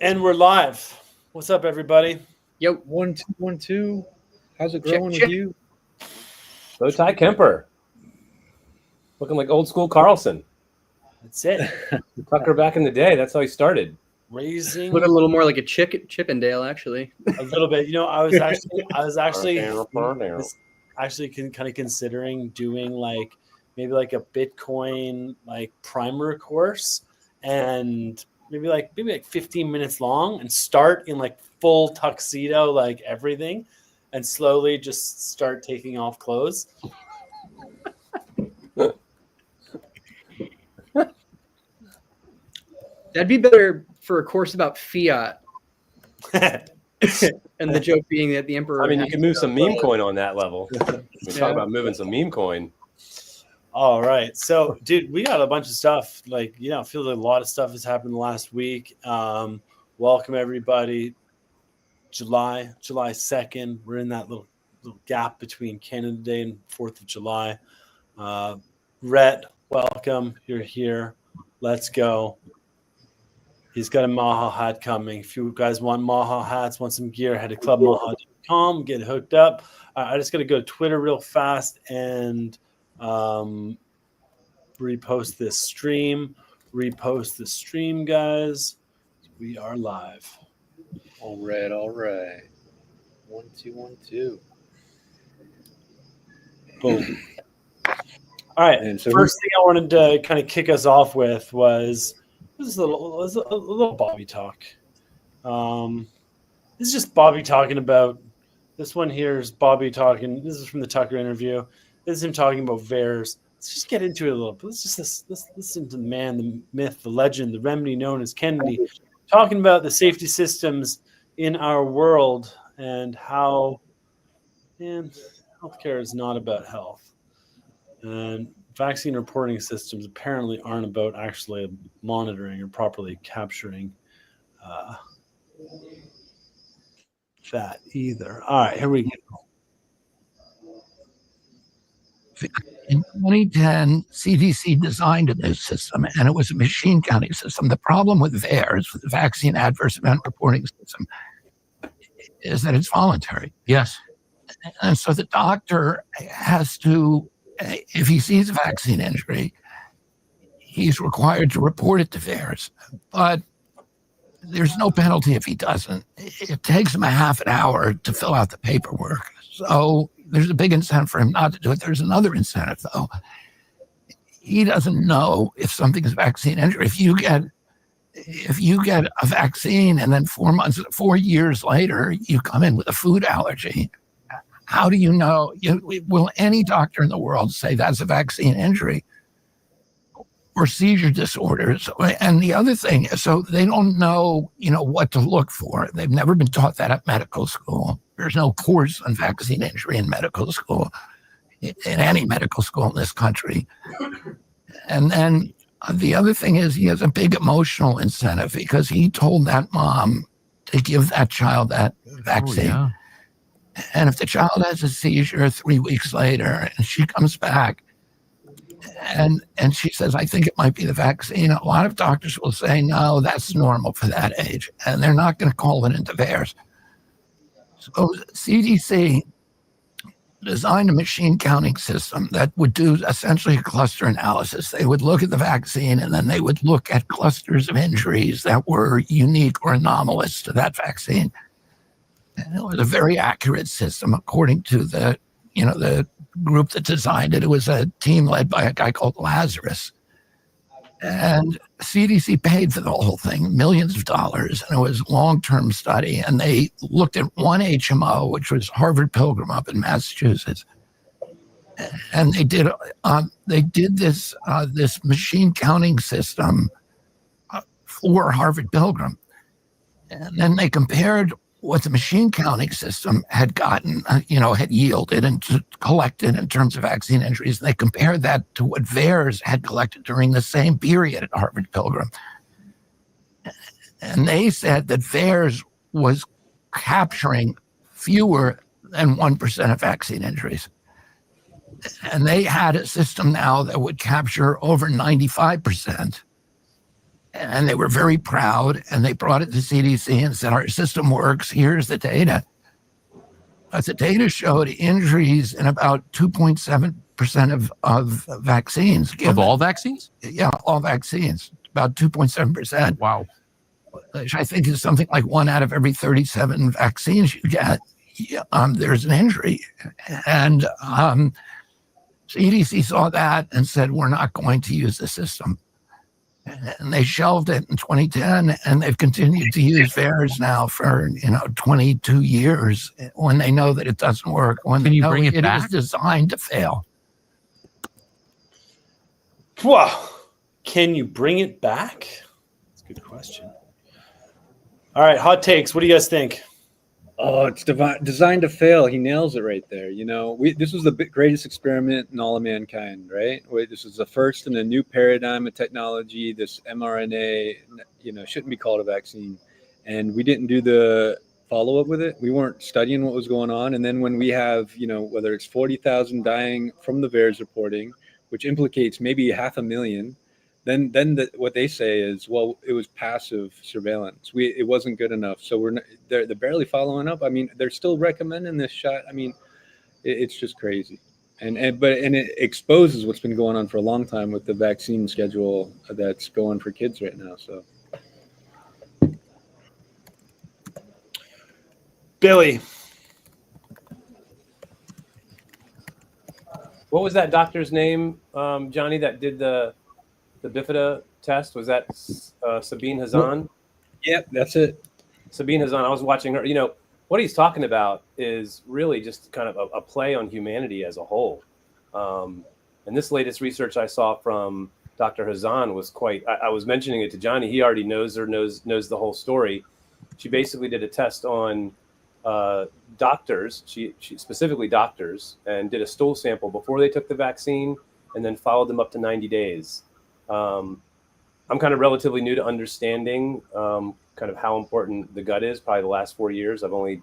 And we're live. What's up, everybody? Yo, 1 2 1 2. How's it Check, going check. with you? So Ty Kemper, looking like old school Carlson. That's it. Tucker back in the day. That's how he started. Raising Look a little more like a Chippendale, actually. a little bit. You know, I was actually kind of considering doing like maybe like a Bitcoin like primer course, and maybe like 15 minutes long, and start in like full tuxedo, like everything, and slowly just start taking off clothes. That'd be better for a course about fiat. And the joke being that the emperor. I mean, you can move some meme coin on that level. We talk about moving some meme coin. All right. So, dude, we got a bunch of stuff. Like, I feel like a lot of stuff has happened last week. Welcome, everybody. July 2nd. We're in that little gap between Canada Day and 4th of July. Rhett, welcome. You're here. Let's go. He's got a Maha hat coming. If you guys want Maha hats, want some gear, head to clubmaha.com, get hooked up. I just got to go to Twitter real fast and repost this stream. Repost the stream, guys. We are live. All right. 1 2 1 2. Boom. All right. And so First thing I wanted to kind of kick us off with was a little Bobby talk. This is just Bobby talking about. This one here is Bobby talking. This is from the Tucker interview. This is him talking about VAERS. Let's just get into it a little bit. Let's listen to the man, the myth, the legend, the remedy known as Kennedy, talking about the safety systems in our world and how, healthcare is not about health. And vaccine reporting systems apparently aren't about actually monitoring or properly capturing that either. All right, here we go. In 2010, CDC designed a new system, and it was a machine counting system. The problem with VAERS, with the Vaccine Adverse Event Reporting System, is that it's voluntary. yes. And so the doctor has to, if he sees a vaccine injury, he's required to report it to VAERS. But there's no penalty if he doesn't. It takes him a half an hour to fill out the paperwork. So there's a big incentive for him not to do it. There's another incentive, though. He doesn't know if something is vaccine injury. If you get a vaccine and then 4 years later, you come in with a food allergy, how do you know? Will any doctor in the world say that's a vaccine injury? Or seizure disorders? And the other thing is, so they don't know, what to look for. They've never been taught that at medical school. There's no course on vaccine injury in medical school, in any medical school in this country. And then the other thing is, he has a big emotional incentive because he told that mom to give that child that vaccine. Oh, yeah. And if the child has a seizure 3 weeks later and she comes back and she says, I think it might be the vaccine, a lot of doctors will say, no, that's normal for that age. And they're not going to call it into VAERS. So CDC designed a machine counting system that would do essentially a cluster analysis. They would look at the vaccine and then they would look at clusters of injuries that were unique or anomalous to that vaccine. And it was a very accurate system according to the group that designed it. It was a team led by a guy called Lazarus. And CDC paid for the whole thing, millions of dollars, and it was a long-term study. And they looked at one HMO, which was Harvard Pilgrim up in Massachusetts, and they did this machine counting system for Harvard Pilgrim, and then they compared what the machine counting system had gotten, had yielded and collected in terms of vaccine injuries. They compared that to what VAERS had collected during the same period at Harvard Pilgrim. And they said that VAERS was capturing fewer than 1% of vaccine injuries. And they had a system now that would capture over 95%. And they were very proud, and they brought it to CDC and said, our system works. Here's the data. But the data showed injuries in about 2.7% of vaccines. Of all vaccines? Yeah, all vaccines, about 2.7%. Wow. Which I think is something like 1 out of every 37 vaccines you get. There's an injury. And CDC saw that and said, we're not going to use the system. And they shelved it in 2010, and they've continued to use VAERS now for 22 years when they know that it doesn't work. When Can they you know bring it was back? designed to fail. Wow. Can you bring it back? That's a good question. All right, hot takes. What do you guys think? Oh, it's designed to fail. He nails it right there. This was the greatest experiment in all of mankind, right? This was the first in a new paradigm of technology. This mRNA, shouldn't be called a vaccine. And we didn't do the follow-up with it. We weren't studying what was going on. And then when we have, whether it's 40,000 dying from the VAERS reporting, which implicates maybe 500,000, then what they say is, well, it was passive surveillance. It wasn't good enough. So they're barely following up. I mean, they're still recommending this shot. I mean, it's just crazy. And it exposes what's been going on for a long time with the vaccine schedule that's going for kids right now. So, Billy. What was that doctor's name, Johnny, that did the bifida test? Was that Sabine Hazan? Yep, that's it. Sabine Hazan. I was watching her. What he's talking about is really just kind of a play on humanity as a whole. And this latest research I saw from Dr. Hazan was quite. I was mentioning it to Johnny. He already knows the whole story. She basically did a test on doctors. She specifically doctors, and did a stool sample before they took the vaccine, and then followed them up to 90 days. I'm kind of relatively new to understanding kind of how important the gut is. Probably the last 4 years, I've only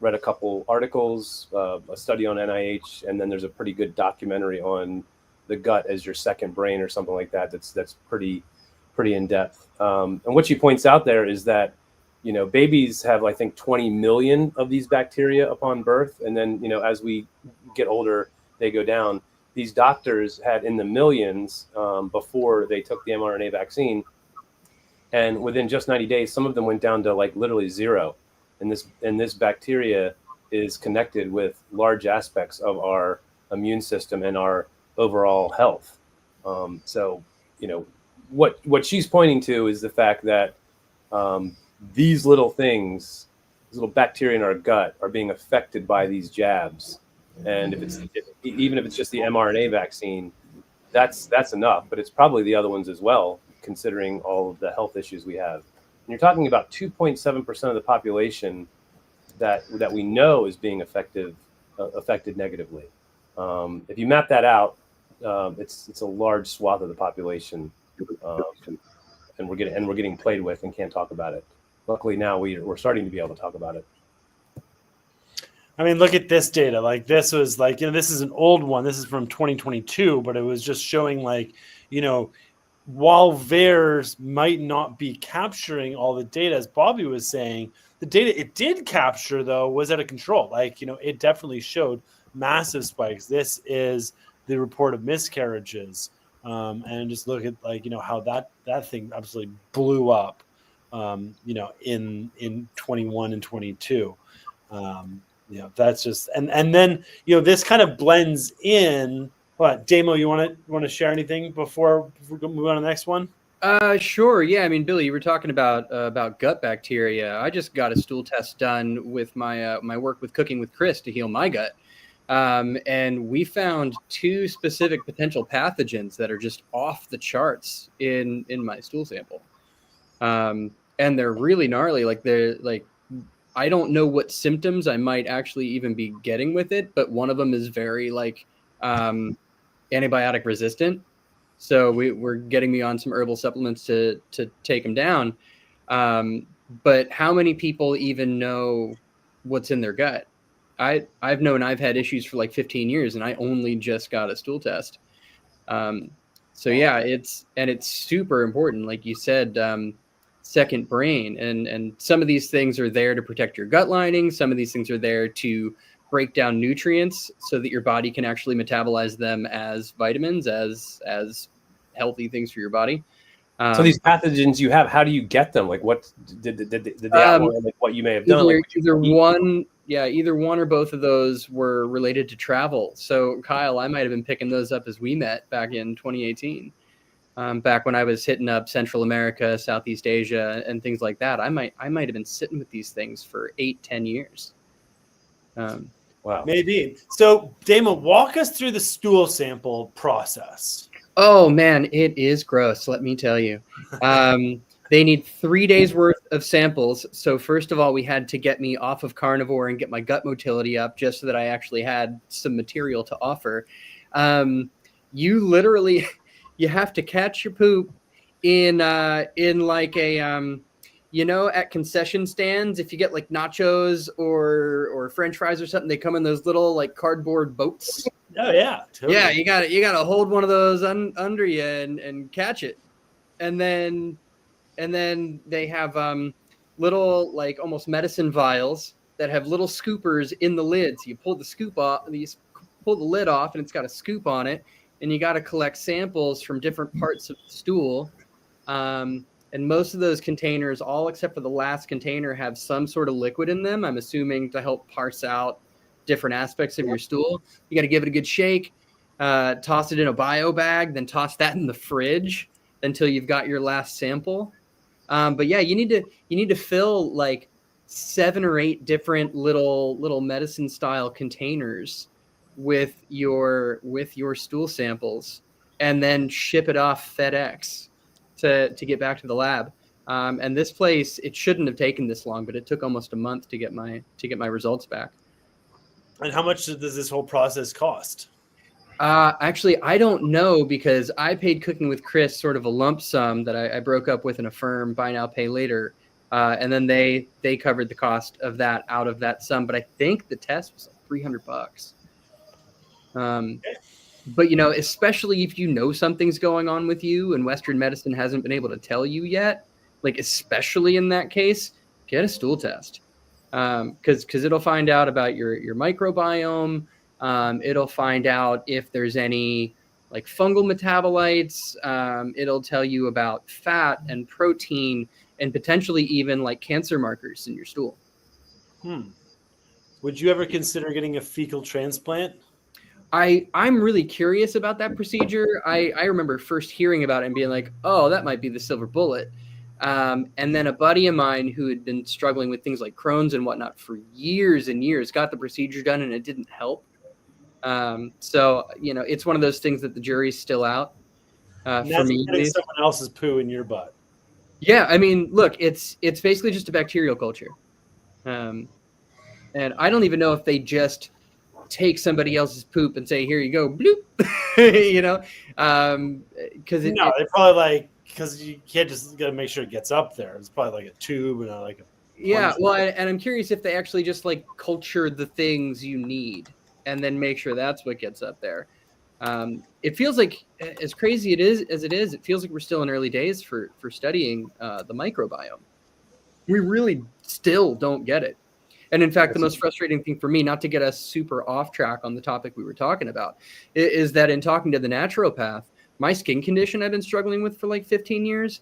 read a couple articles, a study on NIH, and then there's a pretty good documentary on the gut as your second brain or something like that. That's pretty in depth. And what she points out there is that babies have, I think, 20 million of these bacteria upon birth, and then as we get older, they go down. These doctors had in the millions before they took the mRNA vaccine. And within just 90 days, some of them went down to like literally zero. And this bacteria is connected with large aspects of our immune system and our overall health. So, what she's pointing to is the fact that these little things, these little bacteria in our gut, are being affected by these jabs. And even if it's just the mRNA vaccine, that's enough. But it's probably the other ones as well, considering all of the health issues we have. And you're talking about 2.7% of the population that we know is being affected negatively. If you map that out, it's a large swath of the population, and we're getting played with and can't talk about it. Luckily now we're starting to be able to talk about it. I mean, look at this data. Like, this was like, this is an old one. This is from 2022, but it was just showing while VAERS might not be capturing all the data, as Bobby was saying, the data it did capture, though, was out of control. It definitely showed massive spikes. This is the report of miscarriages. And just look at how that thing absolutely blew up, in 21 and 22. That's just and then this kind of blends in. What, Damo, you want to share anything before we move on to the next one? Sure. Yeah. I mean, Billy, you were talking about gut bacteria. I just got a stool test done with my my work with Cooking with Chris to heal my gut. And we found 2 specific potential pathogens that are just off the charts in my stool sample. And they're really gnarly. I don't know what symptoms I might actually even be getting with it, but one of them is very antibiotic resistant. So we're getting me on some herbal supplements to take them down. But how many people even know what's in their gut? I've known I've had issues for like 15 years, and I only just got a stool test. So yeah, it's super important, like you said, second brain, and some of these things are there to protect your gut lining. Some of these things are there to break down nutrients so that your body can actually metabolize them as vitamins, as healthy things for your body. So these pathogens you have, how do you get them? Like, what did they outline? Like, what you may have done? Either, Like, either one or both of those were related to travel. So Kyle, I might have been picking those up as we met back in 2018. Back when I was hitting up Central America, Southeast Asia, and things like that. I might have been sitting with these things for 8-10 years. Wow. Maybe. So, Damon, walk us through the stool sample process. Oh man, it is gross. Let me tell you. They need 3 days worth of samples. So first of all, we had to get me off of carnivore and get my gut motility up, just so that I actually had some material to offer. You literally, you have to catch your poop in like a at concession stands. If you get like nachos or French fries or something, they come in those little like cardboard boats. Oh yeah, totally. Yeah, you gotta hold one of those under you and catch it, and then they have little like almost medicine vials that have little scoopers in the lids. You pull the scoop off, you pull the lid off, and it's got a scoop on it, and you got to collect samples from different parts of the stool. And most of those containers, all except for the last container, have some sort of liquid in them. I'm assuming to help parse out different aspects of your stool. You got to give it a good shake, toss it in a bio bag, then toss that in the fridge until you've got your last sample. But yeah, you need to fill like 7 or 8 different little medicine style containers with your stool samples, and then ship it off FedEx to get back to the lab. And this place, it shouldn't have taken this long, but it took almost a month to get my results back. And how much does this whole process cost? Actually, I don't know, because I paid Cooking with Chris sort of a lump sum that I broke up with in a firm, buy now, pay later. And then they covered the cost of that out of that sum. But I think the test was like $300. But, especially if you know something's going on with you and Western medicine hasn't been able to tell you yet, like especially in that case, get a stool test. Because it'll find out about your microbiome. It'll find out if there's any like fungal metabolites. It'll tell you about fat and protein and potentially even like cancer markers in your stool. Would you ever consider getting a fecal transplant? I'm really curious about that procedure. I remember first hearing about it and being like, oh, that might be the silver bullet. And then a buddy of mine who had been struggling with things like Crohn's and whatnot for years and years got the procedure done, and it didn't help. So, it's one of those things that the jury's still out. For me, getting someone else's poo in your butt. Yeah, I mean, look, it's basically just a bacterial culture. And I don't even know if they just take somebody else's poop and say, here you go, bloop, because they probably like, because you can't just gotta make sure it gets up there. It's probably like a tube and like a. Yeah, well, and I'm curious if they actually just like culture the things you need and then make sure that's what gets up there. It feels like, as crazy as it is, it feels like we're still in early days for studying the microbiome. We really still don't get it. And in fact, the most frustrating thing for me, not to get us super off track on the topic we were talking about, is that in talking to the naturopath, my skin condition I've been struggling with for like 15 years,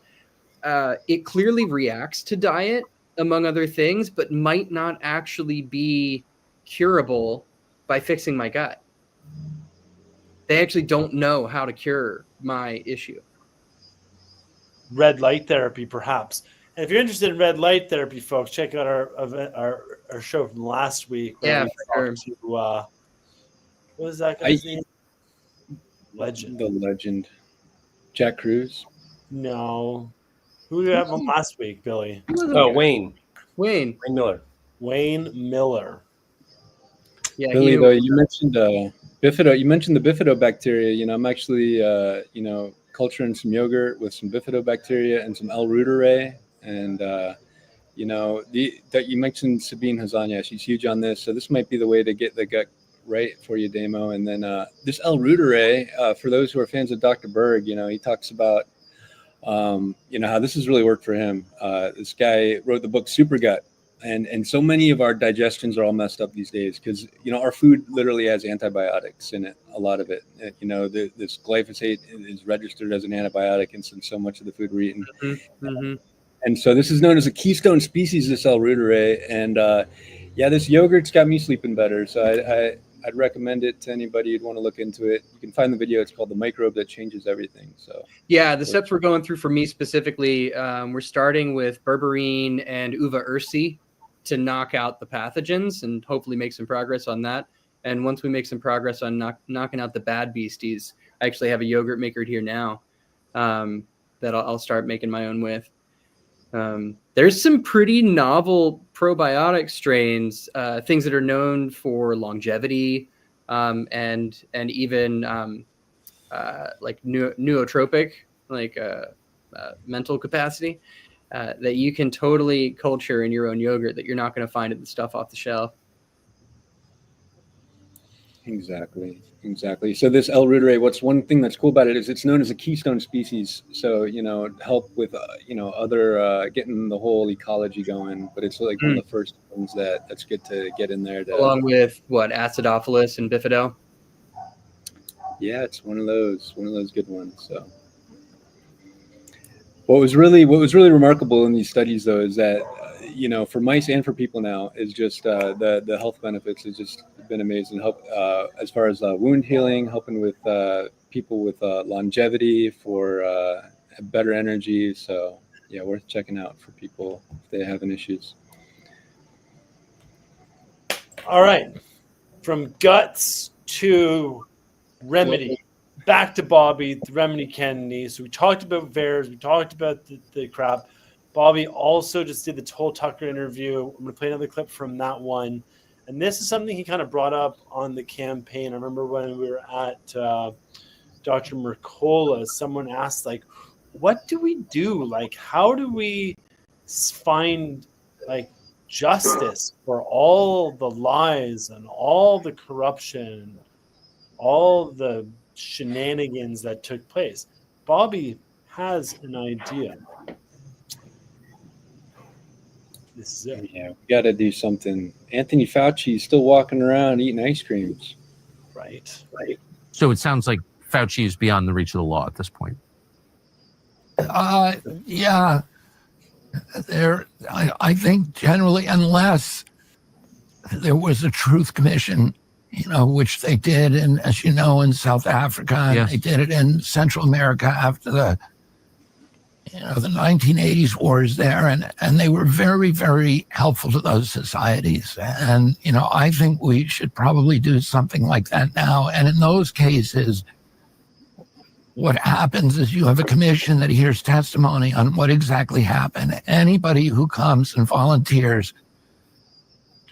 it clearly reacts to diet, among other things, but might not actually be curable by fixing my gut. They actually don't know how to cure my issue. Red light therapy, perhaps. And if you're interested in red light therapy, folks, check out our show from last week. Yeah, for sure. What was that guy's name? Legend. The legend. Jack Cruz? No. Who did we have on last week, Billy? Oh, Wayne Miller. Wayne Miller. Yeah, Billy, though, you mentioned bifido. You mentioned the bifidobacteria. You know, I'm actually, culturing some yogurt with some bifidobacteria and some L. reuteri. And, that you mentioned Sabine Hazanya. She's huge on this. So this might be the way to get the gut right for you, Damo. And then this L-Reuterae, for those who are fans of Dr. Berg, he talks about, how this has really worked for him. This guy wrote the book Super Gut. And so many of our digestions are all messed up these days because, our food literally has antibiotics in it, a lot of it. This glyphosate is registered as an antibiotic in so much of the food we're eating. Mm-hmm. Mm-hmm. And so this is known as a keystone species, this L-Reuterae. And this yogurt's got me sleeping better. So I'd recommend it to anybody who'd want to look into it. You can find the video. It's called The Microbe That Changes Everything. So yeah, the steps we're going through for me specifically, we're starting with berberine and uva ursi to knock out the pathogens and hopefully make some progress on that. And once we make some progress on knocking out the bad beasties, I actually have a yogurt maker here now that I'll start making my own with. There's some pretty novel probiotic strains, things that are known for longevity and even like nootropic, like mental capacity. That you can totally culture in your own yogurt that you're not going to find at the stuff off the shelf. Exactly. So this L-Reuterae, what's one thing that's cool about it is it's known as a keystone species. So, help with, other getting the whole ecology going. But it's like one of the first ones that's good to get in there. Along with what, acidophilus and bifido? Yeah, it's one of those good ones. So. What was really remarkable in these studies, though, is that for mice and for people now, is just the health benefits has just been amazing. Help as far as wound healing, helping with people with longevity, for better energy. So yeah, worth checking out for people if they have any issues. All right, from guts to remedy. Back to Bobby, the remedy Kennedy. So we talked about VAERS, we talked about the crap. Bobby also just did the Toll Tucker interview. I'm going to play another clip from that one. And this is something he kind of brought up on the campaign. I remember when we were at Dr. Mercola, someone asked, like, what do we do? Like, how do we find, like, justice for all the lies and all the corruption, all the shenanigans that took place? Bobby has an idea. This is it. Yeah, we got to do something. Anthony Fauci's still walking around eating ice creams. Right. So it sounds like Fauci is beyond the reach of the law at this point. Yeah. I think generally, unless there was a truth commission, which they did, and as you know, in South Africa, and yes. They did it in Central America after the 1980s wars there, and they were very, very helpful to those societies. And I think we should probably do something like that now. And in those cases, what happens is you have a commission that hears testimony on what exactly happened. Anybody who comes and volunteers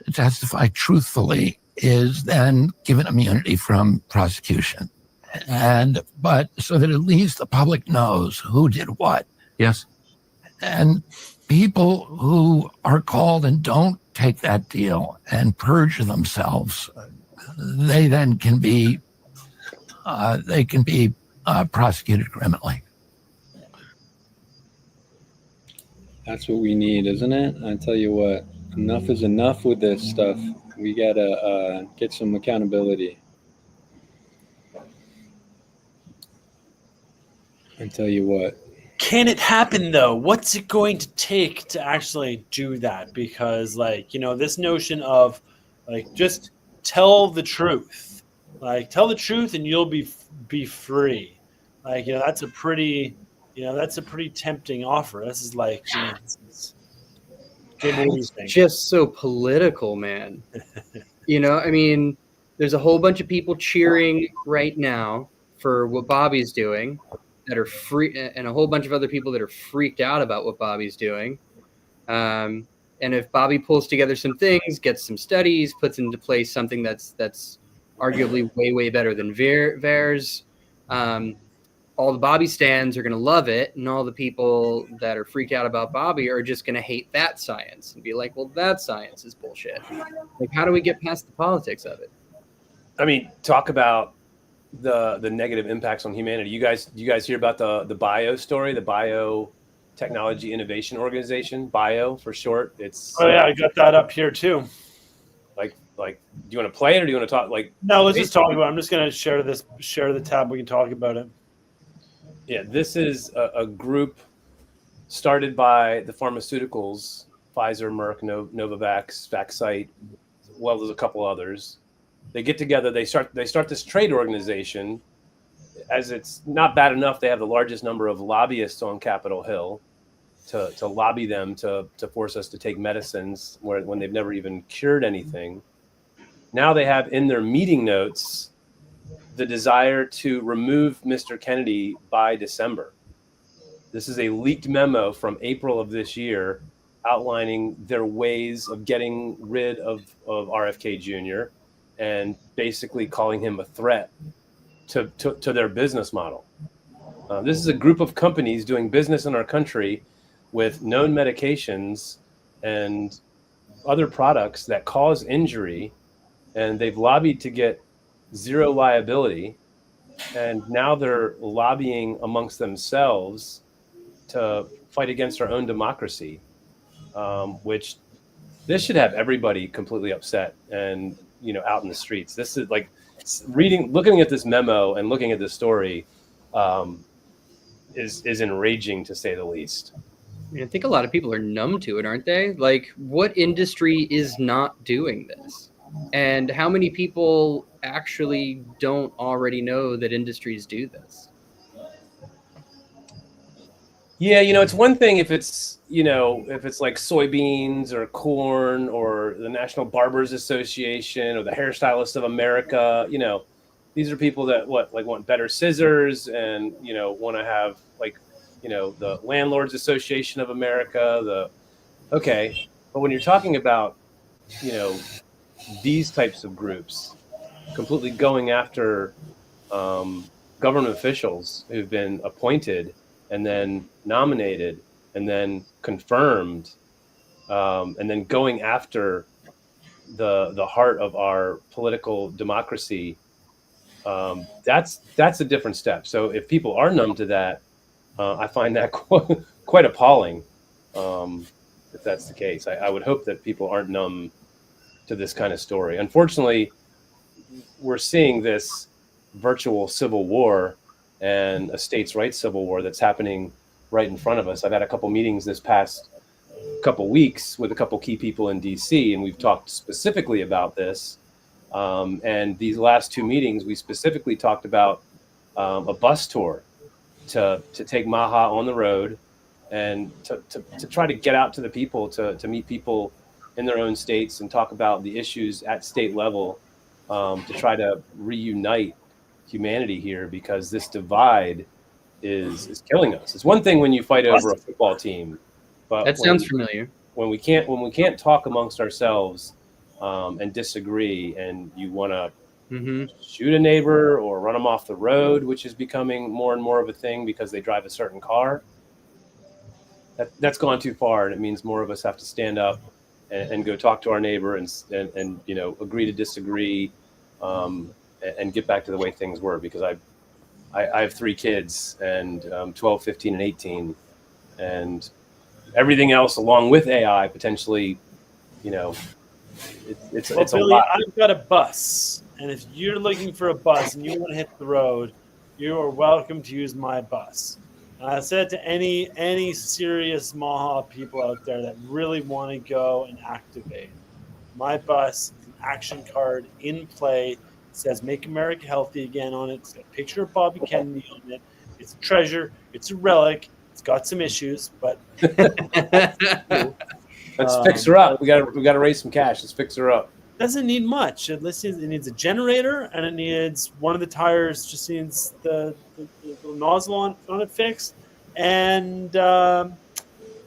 to testify truthfully is then given immunity from prosecution. But so that at least the public knows who did what. Yes. And people who are called and don't take that deal and purge themselves, they then can be prosecuted criminally. That's what we need, isn't it? I tell you what, enough is enough with this stuff. We gotta get some accountability. I tell you what. Can it happen, though? What's it going to take to actually do that? Because, this notion of, just tell the truth. Tell the truth and you'll be free. That's a pretty tempting offer. This is like, just so political, man. There's a whole bunch of people cheering right now for what Bobby's doing that are free, and a whole bunch of other people that are freaked out about what Bobby's doing. And if Bobby pulls together some things, gets some studies, puts into place something that's arguably way, way better than VAERS, all the Bobby stands are going to love it, and all the people that are freaked out about Bobby are just going to hate that science and be like, well, that science is bullshit. How do we get past the politics of it? I mean, talk about the negative impacts on humanity. You guys hear about the bio story, the Biotechnology Innovation Organization, bio for short. It's Oh yeah, I got that up here too. like do you want to play it or do you want to talk like No, let's just talk about it. I'm just gonna share the tab. We can talk about it. Yeah, this is a group started by the pharmaceuticals, Pfizer, Merck, Novavax, Vaxcyte, well, there's a couple others. They get together. They start this trade organization. As it's not bad enough, they have the largest number of lobbyists on Capitol Hill to lobby them to force us to take medicines when they've never even cured anything. Now they have in their meeting notes the desire to remove Mr. Kennedy by December. This is a leaked memo from April of this year outlining their ways of getting rid of RFK Jr. and basically calling him a threat to their business model. This is a group of companies doing business in our country with known medications and other products that cause injury, and they've lobbied to get zero liability, and now they're lobbying amongst themselves to fight against our own democracy, which this should have everybody completely upset and out in the streets. This is like looking at this memo and looking at this story is enraging to say the least. I think a lot of people are numb to it, aren't they? Like, what industry is not doing this? And how many people actually don't already know that industries do this? Yeah, it's one thing if it's like soybeans or corn or the National Barbers Association or the Hairstylists of America. These are people that want better scissors and want to have the Landlords Association of America. Okay, but when you're talking about these types of groups completely going after government officials who've been appointed and then nominated and then confirmed, and then going after the heart of our political democracy, that's a different step. So if people are numb to that, I find that quite appalling. If that's the case, I would hope that people aren't numb to this kind of story. Unfortunately, we're seeing this virtual civil war and a states' rights civil war that's happening right in front of us. I've had a couple meetings this past couple weeks with a couple key people in DC, and we've talked specifically about this. And these last two meetings, we specifically talked about a bus tour to take Maha on the road and to try to get out to the people, to meet people in their own states and talk about the issues at state level, to try to reunite humanity here, because this divide is killing us. It's one thing when you fight over a football team, but that sounds familiar. When we can't talk amongst ourselves and disagree, and you want to shoot a neighbor or run them off the road, which is becoming more and more of a thing because they drive a certain car, that's gone too far, and it means more of us have to stand up and go talk to our neighbor and agree to disagree, and get back to the way things were, because I have 3 kids, and 12, 15, and 18, and everything else along with AI potentially, it's Billy, a lot. I've got a bus, and if you're looking for a bus and you want to hit the road, you are welcome to use my bus. And I said to any serious Maha people out there that really want to go and activate, my bus is an action card in play. It says "Make America Healthy Again" on it. It's got a picture of Bobby Kennedy on it. It's a treasure. It's a relic. It's got some issues, but Let's fix her up. We got to raise some cash. Let's fix her up. Doesn't need much. It needs a generator, and it needs one of the tires. Just needs the nozzle on it fixed, and it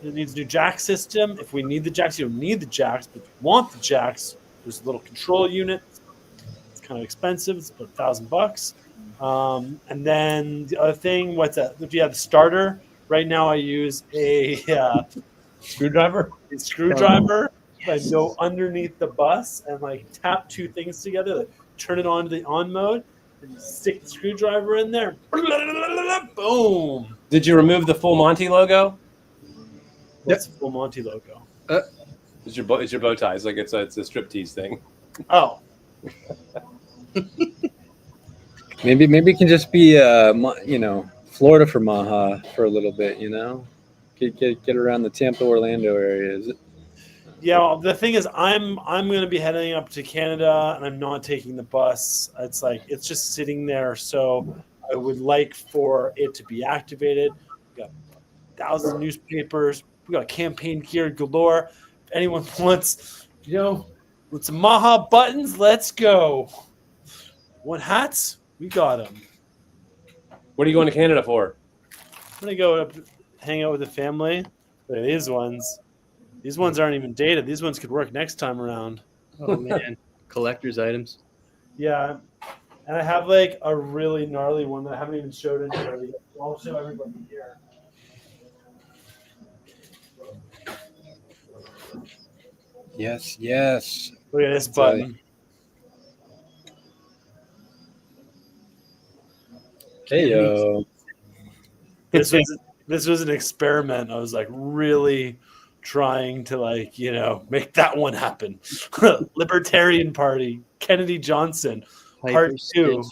needs a new jack system. If we need the jacks, you don't need the jacks, but if you want the jacks, there's a little control unit. It's kind of expensive. It's about $1,000. And then the other thing, if you have the starter, right now I use a Screwdriver. I go underneath the bus and tap 2 things together, turn it on to the on mode, and you stick the screwdriver in there. Boom. Did you remove the Full Monty logo? What's the Full Monty logo? It's your bow tie. It's like it's a striptease thing. Oh, Maybe it can just be Florida for Maha for a little bit. Get around the Tampa, Orlando area. Is it? yeah. Well, the thing is, I'm going to be heading up to Canada, and I'm not taking the bus. It's just sitting there. So I would like for it to be activated. We got thousands of newspapers. We got campaign gear galore. If anyone wants, with some Maha buttons, let's go. Want hats? We got them. What are you going to Canada for? I'm going to go up, hang out with the family. Look at these ones. These ones aren't even dated. These ones could work next time around. Oh man, collector's items. Yeah. And I have like a really gnarly one that I haven't even showed anybody. I'll show everybody here. Yes. Look at this button. Hey yo. This was an experiment. I was like really trying to make that one happen. Libertarian Party, Kennedy Johnson, Part 2.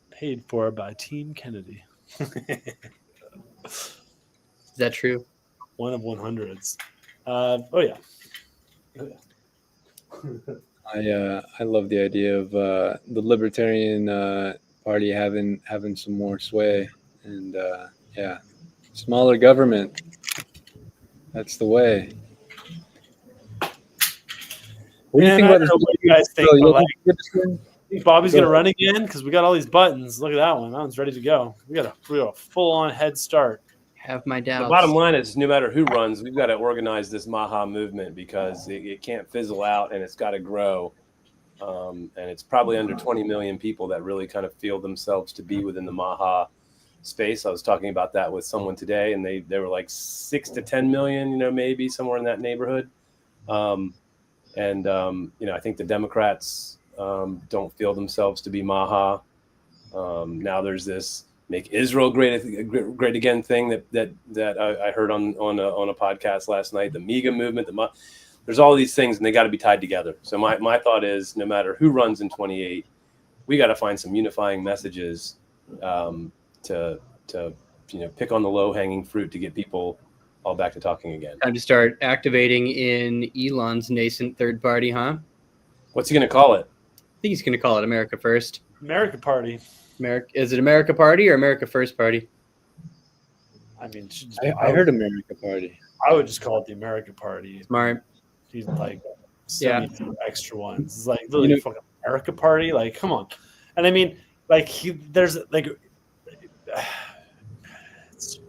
Paid for by Team Kennedy. Is that true? One of 100s. Oh yeah. I love the idea of the Libertarian Party having some more sway, and smaller government. That's the way. What do you think about this? What do you guys think? Think Bobby's Go gonna ahead. run again? Because we got all these buttons. Look at that one. That one's ready to go. We got a full-on head start. Have my doubts. The bottom line is, no matter who runs, we've got to organize this Maha movement because it can't fizzle out and it's got to grow. And it's probably under 20 million people that really kind of feel themselves to be within the Maha space. I was talking about that with someone today, and they were like 6 to 10 million, maybe somewhere in that neighborhood. I think the Democrats don't feel themselves to be Maha. Now there's this "Make Israel Great Again" thing that I heard on a podcast last night. The MAGA movement, there's all these things, and they got to be tied together. So my thought is, no matter who runs in 28, we got to find some unifying messages to pick on the low hanging fruit to get people all back to talking again. Time to start activating in Elon's nascent third party, huh? What's he going to call it? I think he's going to call it America First. America Party. Is it America Party or America First Party? I mean, I heard America Party. I would just call it the America Party. Smart. He's like many extra ones. It's like literally fucking America Party. Like, come on. And I mean, there's it's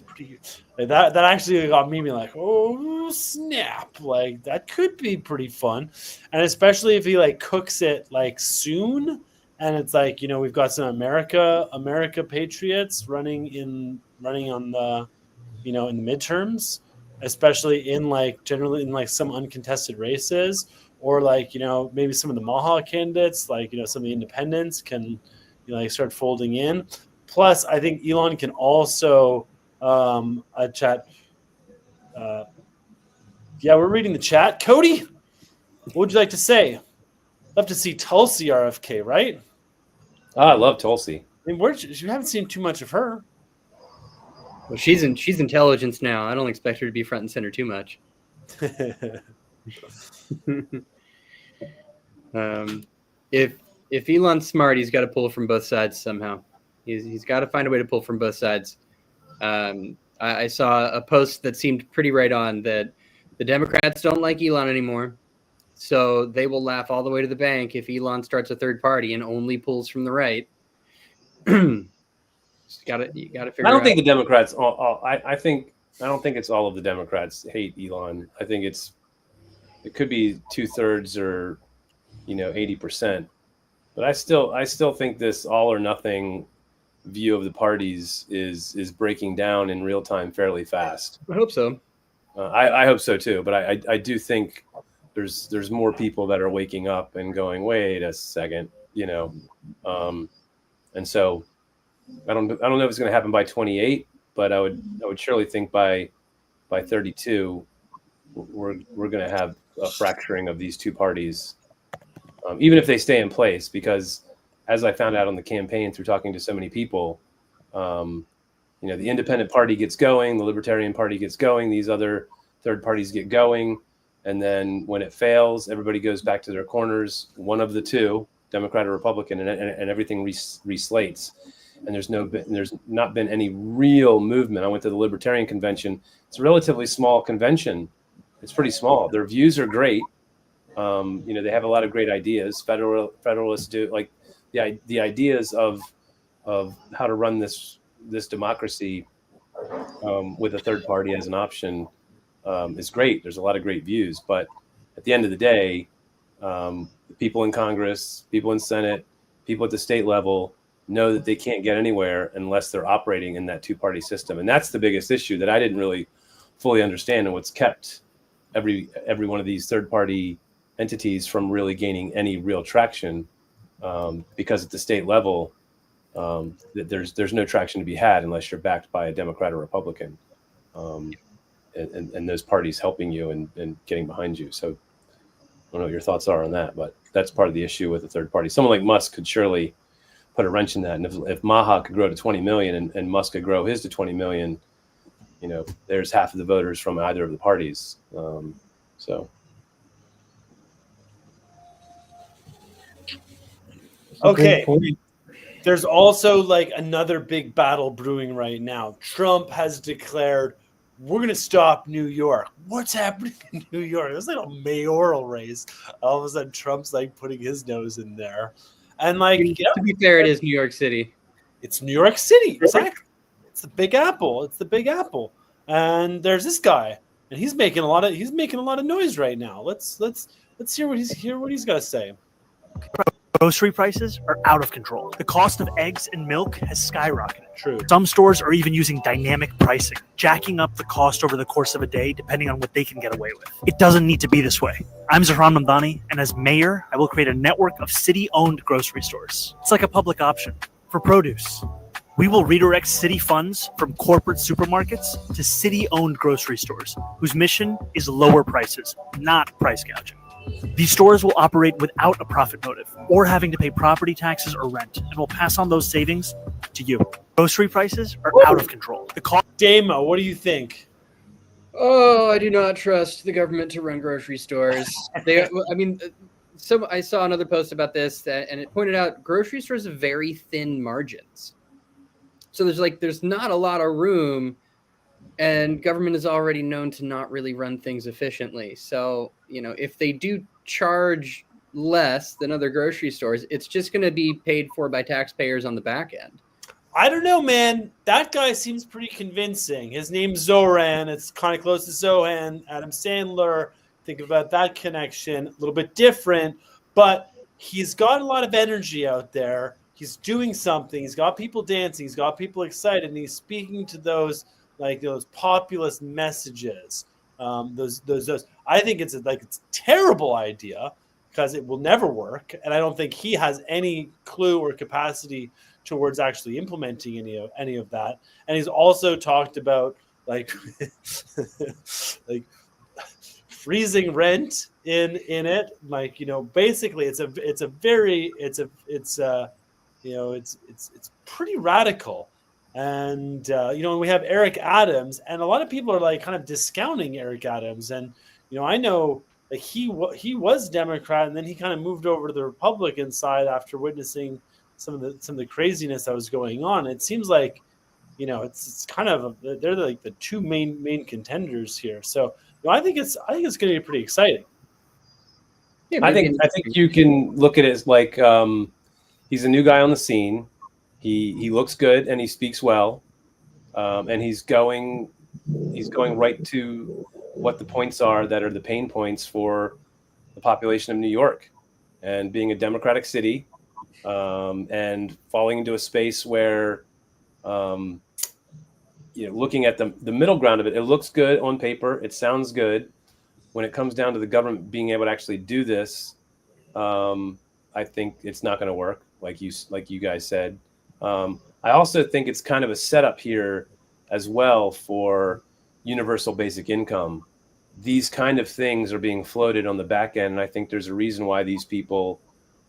pretty that actually got me like, oh snap, like that could be pretty fun, and especially if he cooks it soon, and it's we've got some America Patriots running on the in the midterms, especially in generally in some uncontested races, or maybe some of the Maha candidates, some of the independents can start folding in. Plus, I think Elon can also chat. We're reading the chat. Cody, what would you like to say? Love to see Tulsi RFK, right? I love Tulsi. I mean, you haven't seen too much of her. Well, she's intelligence now. I don't expect her to be front and center too much. If Elon's smart, he's got to pull from both sides somehow. He's got to find a way to pull from both sides. I saw a post that seemed pretty right on, that the Democrats don't like Elon anymore, so they will laugh all the way to the bank if Elon starts a third party and only pulls from the right. You got to figure. I don't think the Democrats. I don't think it's all of the Democrats hate Elon. I think it could be 2/3 or 80%. But I still think this all or nothing view of the parties is breaking down in real time fairly fast. I hope so. I hope so too. But I do think there's more people that are waking up and going, wait a second, and so I don't know if it's going to happen by 28, but I would surely think by 32 we're going to have a fracturing of these two parties, even if they stay in place, because as I found out on the campaign through talking to so many people, the Independent Party gets going, the Libertarian Party gets going, these other third parties get going, and then when it fails, everybody goes back to their corners, one of the two, Democrat or Republican, and everything reslates. And there's not been any real movement. I went to the Libertarian convention. It's a relatively small convention. It's pretty small. Their views are great. They have a lot of great ideas. Federalists do, like the ideas of how to run this democracy with a third party as an option is great. There's a lot of great views, but at the end of the day, the people in Congress, people in Senate, people at the state level know that they can't get anywhere unless they're operating in that two-party system. And that's the biggest issue that I didn't really fully understand, and what's kept every one of these third-party entities from really gaining any real traction, because at the state level, there's no traction to be had unless you're backed by a Democrat or Republican, and those parties helping you and getting behind you. So I don't know what your thoughts are on that, but that's part of the issue with the third party. Someone like Musk could surely put a wrench in that. And if Maha could grow to 20 million and Musk could grow his to 20 million, there's half of the voters from either of the parties. Okay. There's also like another big battle brewing right now. Trump has declared, we're going to stop New York. What's happening in New York? It's like a mayoral race. All of a sudden, Trump's like putting his nose in there. And to be fair, it is New York City. It's New York City, exactly. It's the Big Apple. And there's this guy, and he's making a lot of noise right now. Let's hear what he's got to say. Grocery prices are out of control. The cost of eggs and milk has skyrocketed. True. Some stores are even using dynamic pricing, jacking up the cost over the course of a day, depending on what they can get away with. It doesn't need to be this way. I'm Zahran Mamdani, and as mayor, I will create a network of city-owned grocery stores. It's like a public option for produce. We will redirect city funds from corporate supermarkets to city-owned grocery stores, whose mission is lower prices, not price gouging. These stores will operate without a profit motive or having to pay property taxes or rent, and will pass on those savings to you. Grocery prices are out of control. Damo, what do you think? Oh, I do not trust the government to run grocery stores. I saw another post about this, and it pointed out grocery stores have very thin margins. So there's not a lot of room, and government is already known to not really run things efficiently. So, if they do charge less than other grocery stores, it's just going to be paid for by taxpayers on the back end. I don't know, man. That guy seems pretty convincing. His name's Zoran. It's kind of close to Zohan. Adam Sandler. Think about that connection. A little bit different, but he's got a lot of energy out there. He's doing something. He's got people dancing. He's got people excited, and he's speaking to those populist messages. Those. I think it's a terrible idea because it will never work, and I don't think he has any clue or capacity towards actually implementing any of that. And he's also talked about freezing rent in it. Basically it's pretty radical. And we have Eric Adams, and a lot of people are kind of discounting Eric Adams. And I know that he was Democrat, and then he kind of moved over to the Republican side after witnessing some of the craziness that was going on. It seems like it's kind of they're the two main contenders here. So I think it's going to be pretty exciting. Yeah, I think you can look at it as he's a new guy on the scene. He looks good and he speaks well, and he's going right to what the points are that are the pain points for the population of New York, and being a Democratic city, and falling into a space where, looking at the middle ground of it, it looks good on paper, it sounds good, when it comes down to the government being able to actually do this, I think it's not going to work, like you guys said. I also think it's kind of a setup here as well for universal basic income. These kind of things are being floated on the back end, and I think there's a reason why these people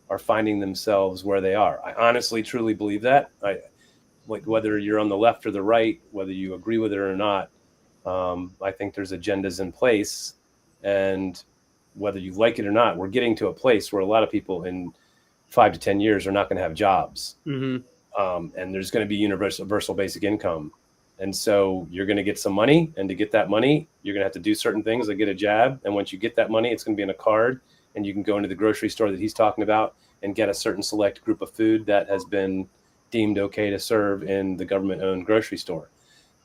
are finding themselves where they are. I honestly, truly believe that. Like whether you're on the left or the right, whether you agree with it or not, I think there's agendas in place, and whether you like it or not, we're getting to a place where a lot of people in 5 to 10 years are not going to have jobs. And there's going to be universal basic income. And so you're going to get some money, and to get that money, you're going to have to do certain things like get a jab. And once you get that money, it's going to be in a card, and you can go into the grocery store that he's talking about and get a certain select group of food that has been deemed okay to serve in the government-owned grocery store.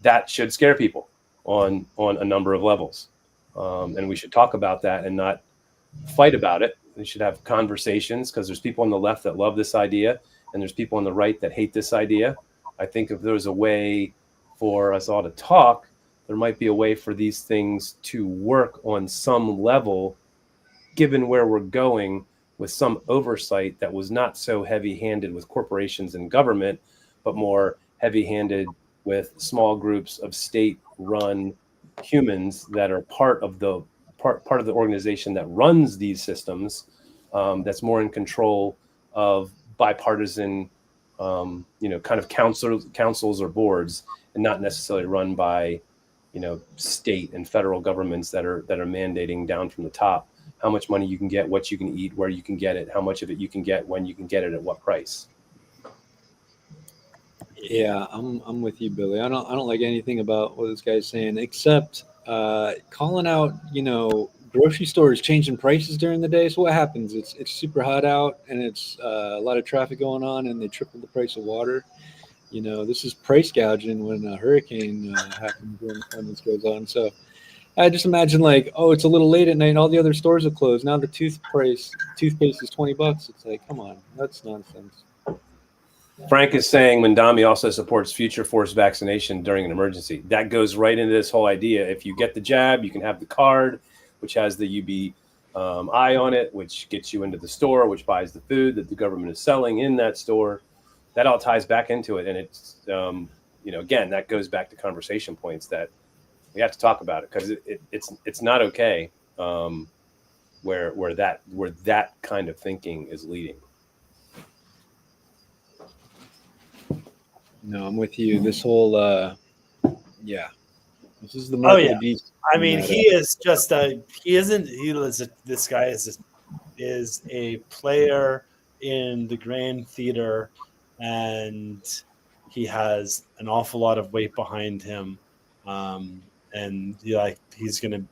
That should scare people on a number of levels. And we should talk about that and not fight about it. We should have conversations, because there's people on the left that love this idea, and there's people on the right that hate this idea. I think if there's a way for us all to talk, there might be a way for these things to work on some level, given where we're going, with some oversight that was not so heavy-handed with corporations and government, but more heavy-handed with small groups of state-run humans that are part of the organization that runs these systems, that's more in control of bipartisan, kind of councils or boards, and not necessarily run by, state and federal governments that are mandating down from the top how much money you can get, what you can eat, where you can get it, how much of it you can get, when you can get it, at what price. Yeah, I'm with you, Billy. I don't like anything about what this guy's saying, except calling out, grocery stores changing prices during the day. So what happens? It's super hot out, and it's a lot of traffic going on, and they triple the price of water. This is price gouging when a hurricane happens, when this goes on. So I just imagine it's a little late at night, and all the other stores are closed. Now the toothpaste is $20. It's like, come on, that's nonsense. Frank is saying Mandami also supports future forced vaccination during an emergency. That goes right into this whole idea. If you get the jab, you can have the card, which has the UBI on it, which gets you into the store, which buys the food that the government is selling in that store. That all ties back into it. And it's, again, that goes back to conversation points that we have to talk about it, because it's not okay where that kind of thinking is leading. No, I'm with you. This whole, this is the mark of the beast. I mean, this guy is a player in the Grand Theater, and he has an awful lot of weight behind him. And he's going to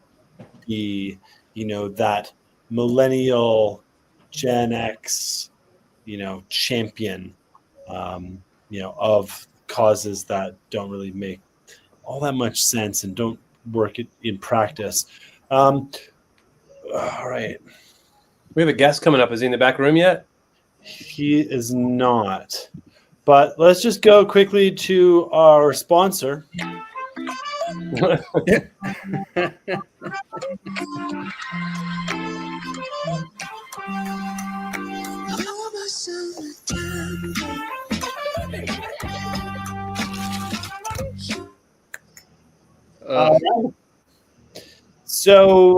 be, that millennial Gen X, champion, of causes that don't really make all that much sense and don't work in practice. All right. We have a guest coming up. Is he in the back room yet? He is not. But let's just go quickly to our sponsor. So,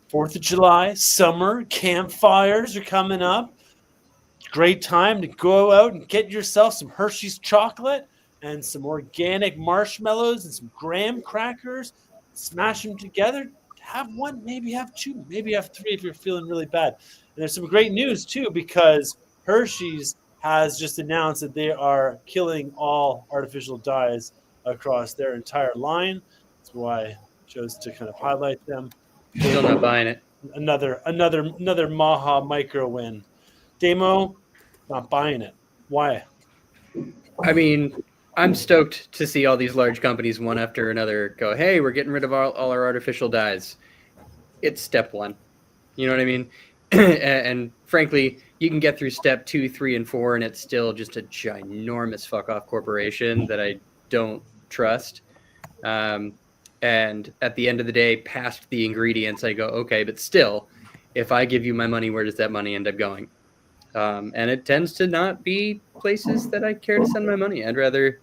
4th of July, summer, campfires are coming up. Great time to go out and get yourself some Hershey's chocolate and some organic marshmallows and some graham crackers. Smash them together. Have one, maybe have two, maybe have three if you're feeling really bad. And there's some great news, too, because Hershey's has just announced that they are killing all artificial dyes across their entire line. That's why I chose to kind of highlight them. Still not buying it. Another Maha micro win. Damo, not buying it. Why? I mean, I'm stoked to see all these large companies one after another go, hey, we're getting rid of all our artificial dyes. It's step one. You know what I mean? And frankly, you can get through step 2, 3, and 4, and it's still just a ginormous fuck off corporation that I don't trust. And at the end of the day, past the ingredients, I go, okay, but still, if I give you my money, where does that money end up going? And it tends to not be places that I care to send my money. I'd rather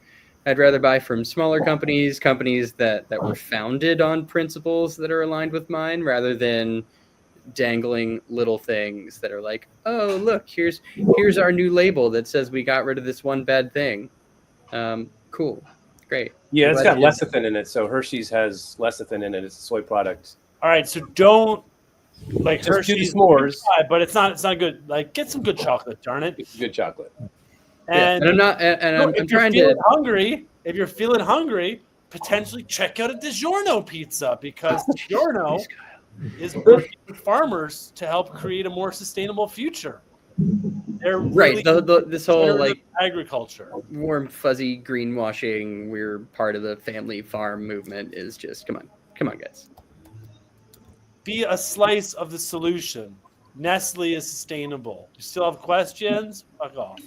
buy from smaller companies that were founded on principles that are aligned with mine, rather than dangling little things that are like, oh, look, here's our new label that says we got rid of this one bad thing. Cool, great. Yeah, I'm it's glad got you did lecithin in it. So Hershey's has lecithin in it. It's a soy product. All right, so don't like Just do the Hershey's, s'mores. but it's not good. Like, get some good chocolate, darn it. It's good chocolate. Yeah, And and I'm not, and no, I'm if you're trying feeling to. hungry, potentially check out a DiGiorno pizza, because DiGiorno is working with farmers to help create a more sustainable future. They're Right, really this whole like agriculture. warm fuzzy greenwashing, we're part of the family farm movement, is just come on guys. Be a slice of the solution. Nestle is sustainable. You still have questions? Fuck off.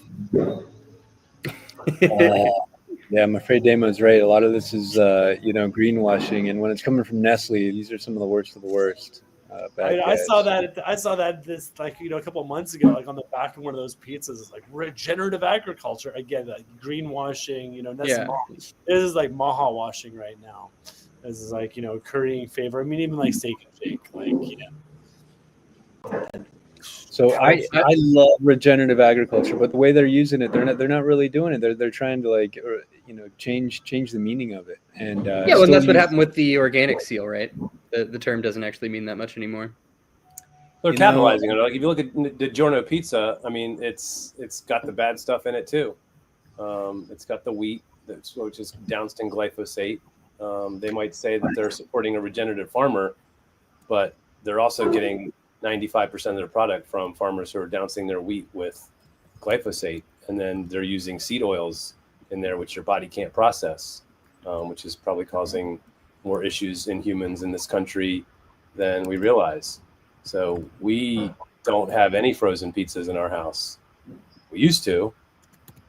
Yeah, I'm afraid Damo's right. A lot of this is, greenwashing, and when it's coming from Nestle, these are some of the worst of the worst. Bad I guys. saw that this, like, a couple of months ago, like on the back of one of those pizzas. It's like regenerative agriculture again, like greenwashing. Yeah. This is like Maha washing right now. This is like currying favor. I mean, even like Steak and Shake, like So I love regenerative agriculture, but the way they're using it, they're not really doing it. They're trying to change the meaning of it. And Yeah, well, that's what happened with the organic seal, right? The term doesn't actually mean that much anymore. They're capitalizing on it. Like if you look at DiGiorno pizza, I mean, it's got the bad stuff in it too. It's got the wheat, which is doused in glyphosate. They might say that they're supporting a regenerative farmer, but they're also getting 95% of their product from farmers who are dousing their wheat with glyphosate, and then they're using seed oils in there, which your body can't process, which is probably causing more issues in humans in this country than we realize. So we don't have any frozen pizzas in our house. We used to,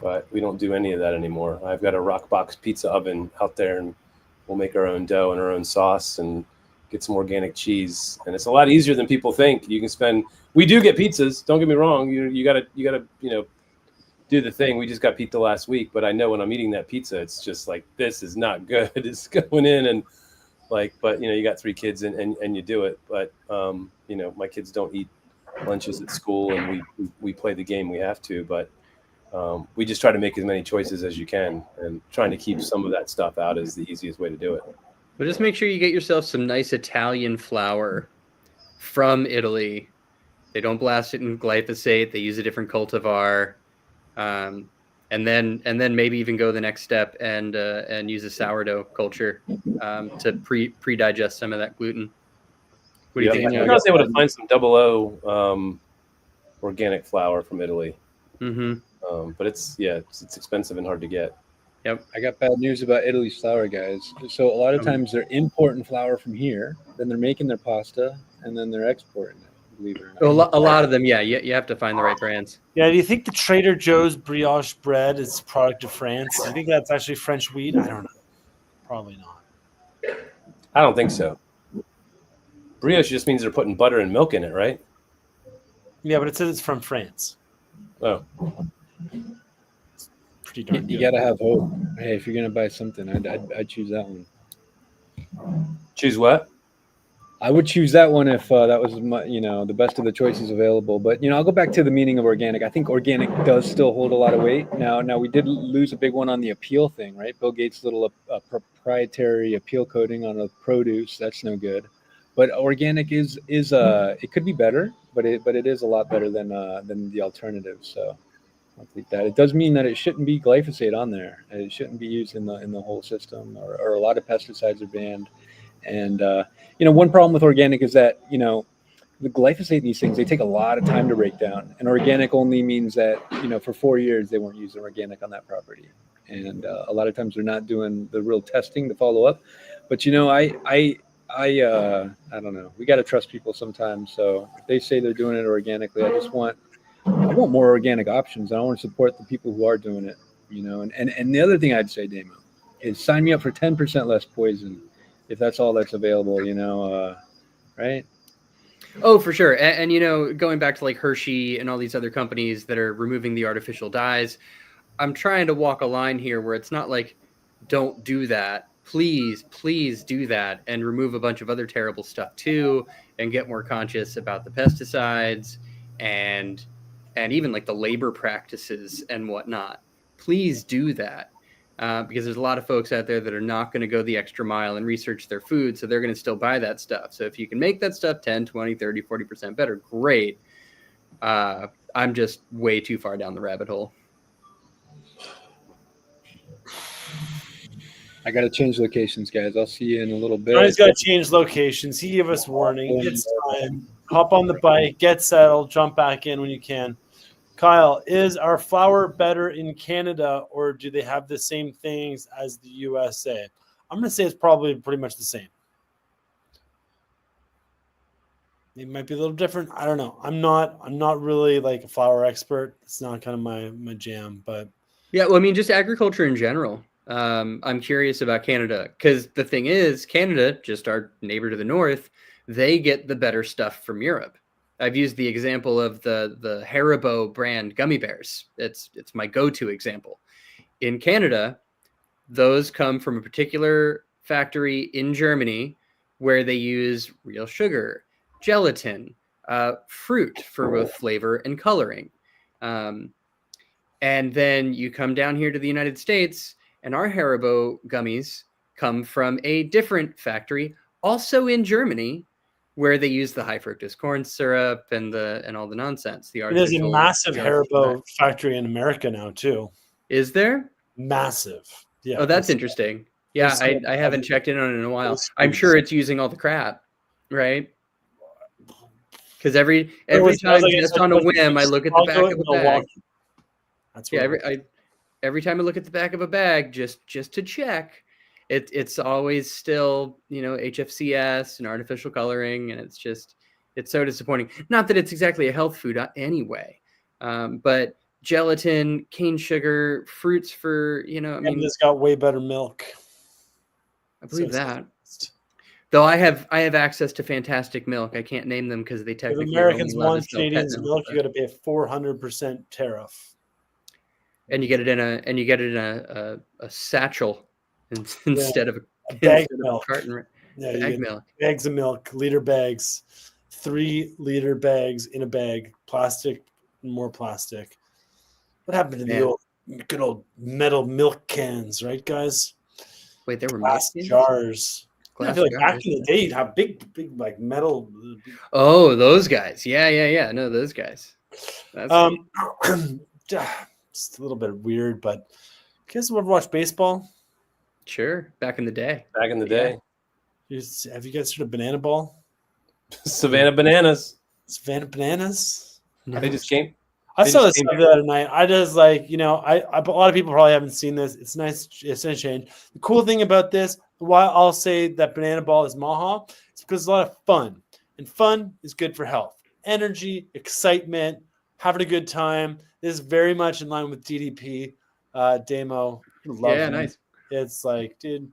but we don't do any of that anymore. I've got a Rockbox pizza oven out there, and we'll make our own dough and our own sauce and get some organic cheese. And it's a lot easier than people think. You can spend, we do get pizzas, don't get me wrong. You gotta, do the thing. We just got pizza last week, but I know when I'm eating that pizza, it's just like, this is not good. It's going in and like, but you got 3 kids and you do it. But, my kids don't eat lunches at school, and we play the game we have to, but we just try to make as many choices as you can, and trying to keep some of that stuff out is the easiest way to do it. But just make sure you get yourself some nice Italian flour from Italy. They don't blast it in glyphosate. They use a different cultivar, and then maybe even go the next step and use a sourdough culture to pre-digest some of that gluten. What do you think? I was able to find some 00 organic flour from Italy, but it's expensive and hard to get. Yep. I got bad news about Italy's flour, guys. So a lot of times they're importing flour from here, then they're making their pasta, and then they're exporting it, believe it or not. A lot of them, yeah. You have to find the right brands. Yeah, do you think the Trader Joe's brioche bread is a product of France? Do you think that's actually French wheat? I don't know. Probably not. I don't think so. Brioche just means they're putting butter and milk in it, right? Yeah, but it says it's from France. Oh. Pretty darn You good. gotta have hope. Hey, if you're gonna buy something, I'd choose that one. Choose what? I would choose that one if that was the best of the choices available. But I'll go back to the meaning of organic. I think organic does still hold a lot of weight. Now we did lose a big one on the appeal thing, right? Bill Gates' little proprietary appeal coating on a produce. That's no good. But organic is it could be better, but it is a lot better than the alternative. So I'll take that. It does mean that it shouldn't be glyphosate on there. It shouldn't be used in the whole system, or a lot of pesticides are banned. And one problem with organic is that the glyphosate in these things, they take a lot of time to break down. And organic only means that for 4 years they weren't using organic on that property. And a lot of times they're not doing the real testing to follow up. But I don't know. We got to trust people sometimes. So if they say they're doing it organically, I want more organic options. I want to support the people who are doing it. And the other thing I'd say, Damo, is sign me up for 10% less poison. if that's all that's available, right? Oh, for sure. And going back to like Hershey and all these other companies that are removing the artificial dyes, I'm trying to walk a line here where it's not like, don't do that. Please do that and remove a bunch of other terrible stuff too, and get more conscious about the pesticides and even like the labor practices and whatnot. Please do that. Because there's a lot of folks out there that are not going to go the extra mile and research their food, so they're going to still buy that stuff. So if you can make that stuff 10, 20, 30, 40% better, great. I'm just way too far down the rabbit hole. I got to change locations, guys. I'll see you in a little bit. Johnny's got to change locations. He gave us warning. It's time. Hop on the bike, get settled, jump back in when you can. Kyle, is our flour better in Canada, or do they have the same things as the USA? I'm going to say it's probably pretty much the same. It might be a little different. I don't know. I'm not really like a flour expert. It's not kind of my jam, but yeah. Well, I mean, just agriculture in general. I'm curious about Canada because the thing is, Canada, just our neighbor to the north, they get the better stuff from Europe. I've used the example of the Haribo brand gummy bears. It's my go-to example. In Canada, those come from a particular factory in Germany where they use real sugar, gelatin, fruit for both flavor and coloring. And then you come down here to the United States, and our Haribo gummies come from a different factory, also in Germany, where they use the high fructose corn syrup and all the nonsense. There's a massive Haribo factory in America now too. Is there? Massive. Yeah. Oh, that's interesting. Yeah, I haven't checked in on it in a while. I'm sure it's using all the crap, right? Because every time, just on a whim, I look at the back of a bag. That's every time I look at the back of a bag, just to check, it's always still, HFCS and artificial coloring, and it's so disappointing. Not that it's exactly a health food anyway, but gelatin, cane sugar, fruits for, it's got way better milk. I believe that. Though I have access to fantastic milk. I can't name them because they technically. If Americans want Canadians milk, you got to pay a 400% tariff. And you get it in a satchel instead of a bag of milk. Carton. Yeah, bag milk. Bags of milk, liter bags, 3-liter bags in a bag, plastic, more plastic. What happened to the good old metal milk cans, right, guys? Wait, there were glass jars. I feel like back in the day, you'd have big like metal. Oh, those guys. Yeah. No, those guys. That's just a little bit weird, but you guys ever watch baseball? Sure. Back in the day. Have you guys heard of Banana Ball? Savannah Bananas. Savannah Bananas? No. They just came. I saw this the other night. I just like, a lot of people probably haven't seen this. It's nice. It's a change. The cool thing about this, why I'll say that Banana Ball is Maha, it's because it's a lot of fun. And fun is good for health. Energy, excitement, having a good time. This is very much in line with DDP. Demo. Nice. It's like, dude,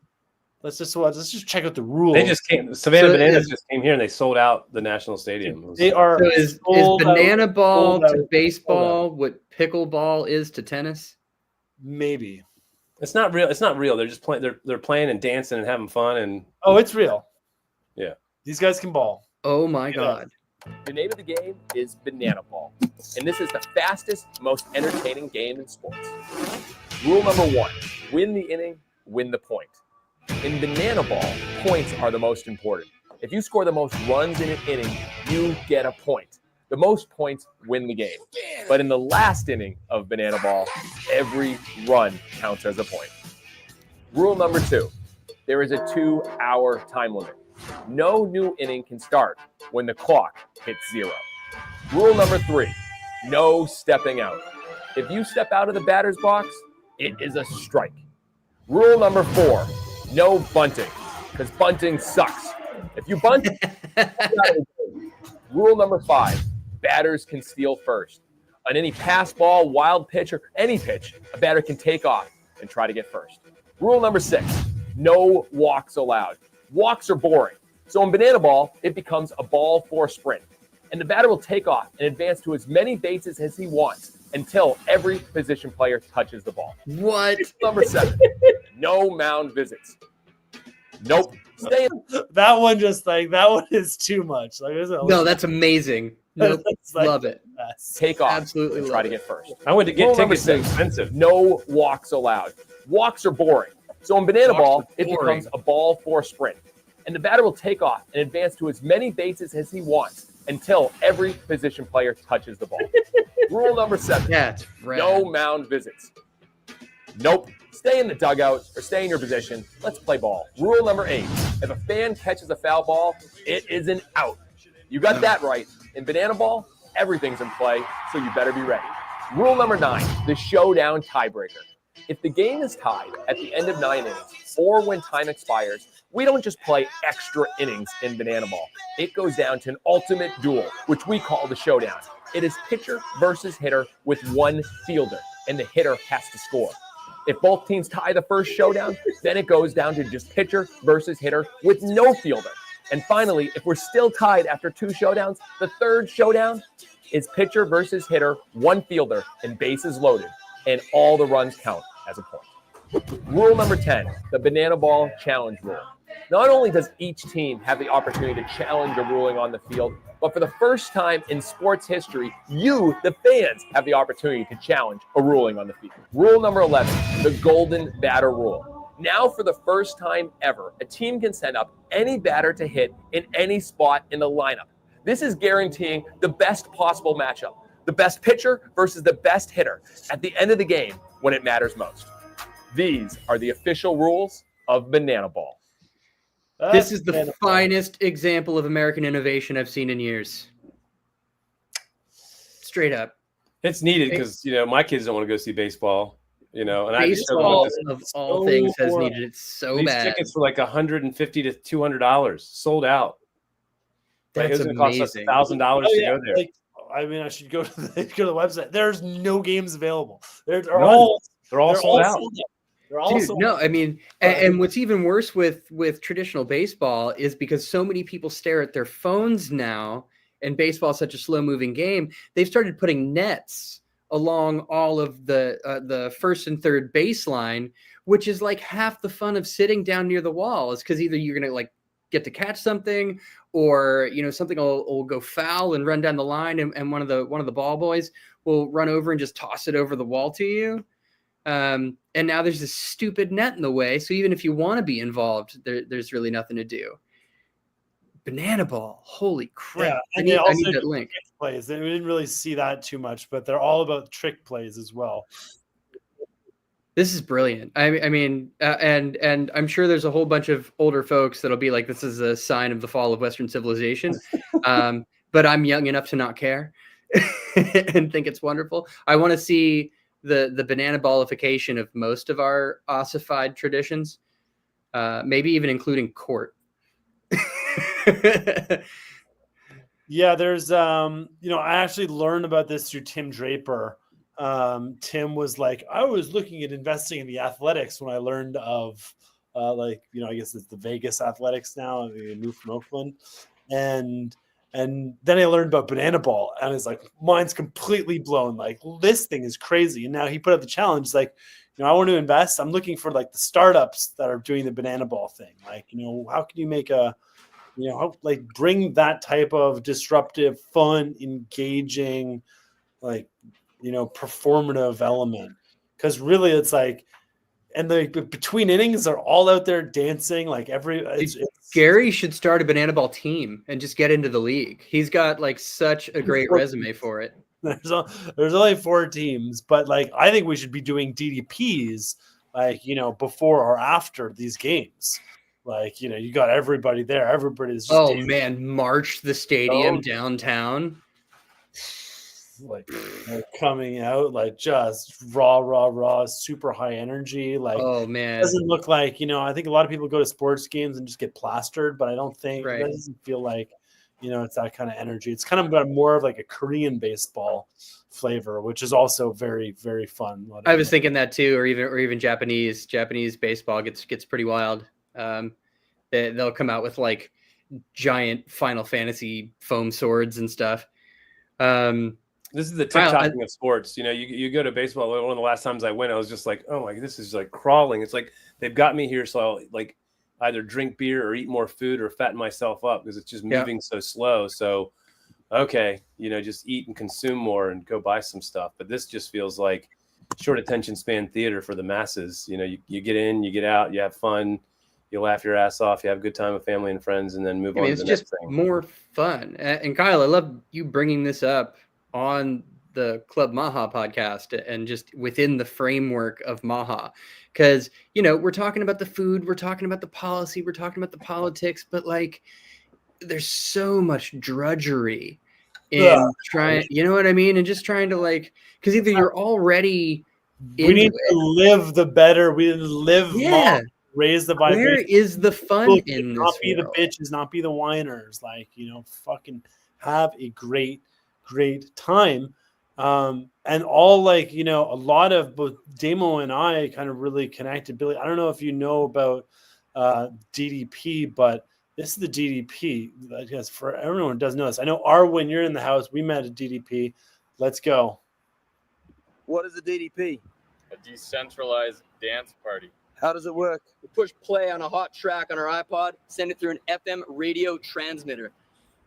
let's just check out the rules. They just came. Savannah Bananas just came here and they sold out the National Stadium. They are. So is Banana Ball to baseball what pickleball is to tennis? Maybe. It's not real. It's not real. They're just playing. They're playing and dancing and having fun. And it's real. Yeah. These guys can ball. Oh my God. The name of the game is Banana Ball, and this is the fastest, most entertaining game in sports. Rule number 1: win the inning, win the point. In Banana Ball, points are the most important. If you score the most runs in an inning, you get a point. The most points win the game. But in the last inning of Banana Ball, every run counts as a point. Rule number 2: there is a 2-hour time limit. No new inning can start when the clock hits 0. Rule number 3: no stepping out. If you step out of the batter's box, it is a strike. Rule number 4: no bunting, because bunting sucks. If you bunt, Rule number 5: batters can steal first. On any pass ball, wild pitch, or any pitch, a batter can take off and try to get first. Rule number 6: no walks allowed. Walks are boring. So in banana ball, it becomes a ball for a sprint. And the batter will take off and advance to as many bases as he wants until every position player touches the ball. What? Number 7, no mound visits. Nope. Stay in. That one is too much. Like, No, that's amazing. Nope. It's like Love it. the best. Take off. Absolutely and love try to it. get first. I went to get Rule number tickets. They're 6, expensive. no walks allowed. Walks are boring. So in banana Walks ball, are it boring. becomes a ball for a sprint. And the batter will take off and advance to as many bases as he wants until every position player touches the ball. Rule number 7, That's rad. no mound visits. Nope. Stay in the dugout or stay in your position. Let's play ball. Rule number 8, if a fan catches a foul ball, it is an out. You got that right. In banana ball, everything's in play, so you better be ready. Rule number 9, the showdown tiebreaker. If the game is tied at the end of 9 innings or when time expires, we don't just play extra innings in banana ball. It goes down to an ultimate duel, which we call the showdown. It is pitcher versus hitter with one fielder, and the hitter has to score. If both teams tie the first showdown, then it goes down to just pitcher versus hitter with no fielder. And finally, if we're still tied after 2 showdowns, the third showdown is pitcher versus hitter, one fielder, and bases loaded, and all the runs count as a point. Rule number 10, the banana ball challenge rule. Not only does each team have the opportunity to challenge a ruling on the field, but for the first time in sports history, you, the fans, have the opportunity to challenge a ruling on the field. Rule number 11, the golden batter rule. Now, for the first time ever, a team can send up any batter to hit in any spot in the lineup. This is guaranteeing the best possible matchup, the best pitcher versus the best hitter at the end of the game when it matters most. These are the official rules of banana ball. This is the finest example of American innovation I've seen in years. Straight up. It's needed because my kids don't want to go see baseball. And I just Baseball, of all things, has needed it so these bad. tickets for like $150 to $200, sold out. Like, That's it's going to cost us amazing. $1,000 to go there. Like, I should go to the website. There's no games available. They're None. all They're all sold out. They're all Dude, sold no, out. I mean, and what's even worse with traditional baseball is because so many people stare at their phones now, and baseball is such a slow-moving game, they've started putting nets along all of the first and third baseline, which is like half the fun of sitting down near the wall. Is because either you're gonna like get to catch something, or something will go foul and run down the line, and one of the ball boys will run over and just toss it over the wall to you. And now there's this stupid net in the way. So even if you want to be involved, there's really nothing to do. Banana ball. Holy crap. Yeah, I need that link. Plays. We didn't really see that too much, but they're all about trick plays as well. This is brilliant. I mean, and I'm sure there's a whole bunch of older folks that'll be like, this is a sign of the fall of Western civilization. But I'm young enough to not care and think it's wonderful. I want to see the banana ballification of most of our ossified traditions, maybe even including court. Yeah, there's I actually learned about this through Tim Draper. Tim was like, I was looking at investing in the Athletics when I learned of I guess it's the Vegas Athletics now. They moved from Oakland, and then I learned about banana ball, and it's like, mine's completely blown. Like, this thing is crazy. And now he put up the challenge. It's like, I want to invest. I'm looking for like the startups that are doing the banana ball thing. Like, how can you make bring that type of disruptive, fun, engaging, performative element? Because really it's like, and between innings are all out there dancing like Gary should start a banana ball team and just get into the league. He's got like such a great resume for it. There's only 4 teams, but like I think we should be doing DDPs before or after these games. Like, you got everybody there. Everybody's just dancing. Man, march the stadium downtown. Like coming out like just raw, super high energy. Like, oh man, it doesn't look like, I think a lot of people go to sports games and just get plastered, but I don't think it doesn't feel like, it's that kind of energy. It's kind of got more of like a Korean baseball flavor, which is also very, very fun. I was thinking that too, or even Japanese baseball gets pretty wild. They'll come out with like giant Final Fantasy foam swords and stuff. This is the Kyle, TikToking of sports. You know, you go to baseball. One of the last times I went, I was just like, oh my, this is like crawling. It's like they've got me here, so I'll like either drink beer or eat more food or fatten myself up because it's just moving so slow. So, okay, you know, just eat and consume more and go buy some stuff. But this just feels like short attention span theater for the masses. You know, you get in, you get out, you have fun, you laugh your ass off, you have a good time with family and friends, and then move on to it's the just next thing. more fun. And Kyle, I love you bringing this up on the Club Maha podcast and just within the framework of Maha, because, you know, we're talking about the food, we're talking about the policy, we're talking about the politics, but like there's so much drudgery in trying, you know what I mean? And just trying to like, because either you're already we need to live the better, we need to live Maha, raise the vibration. Where is the fun in this? Not be the bitches, not be the whiners. Like, you know, fucking have a great time. And all, like, you know, a lot of both Damo and I kind of really connected. Billy, I don't know if you know about DDP, but this is the DDP. I guess for everyone who doesn't know this, I know Arwen, you're in the house. We met at DDP. Let's go. What is a DDP? A decentralized dance party. How does it work? We push play on a hot track on our iPod, send it through an FM radio transmitter.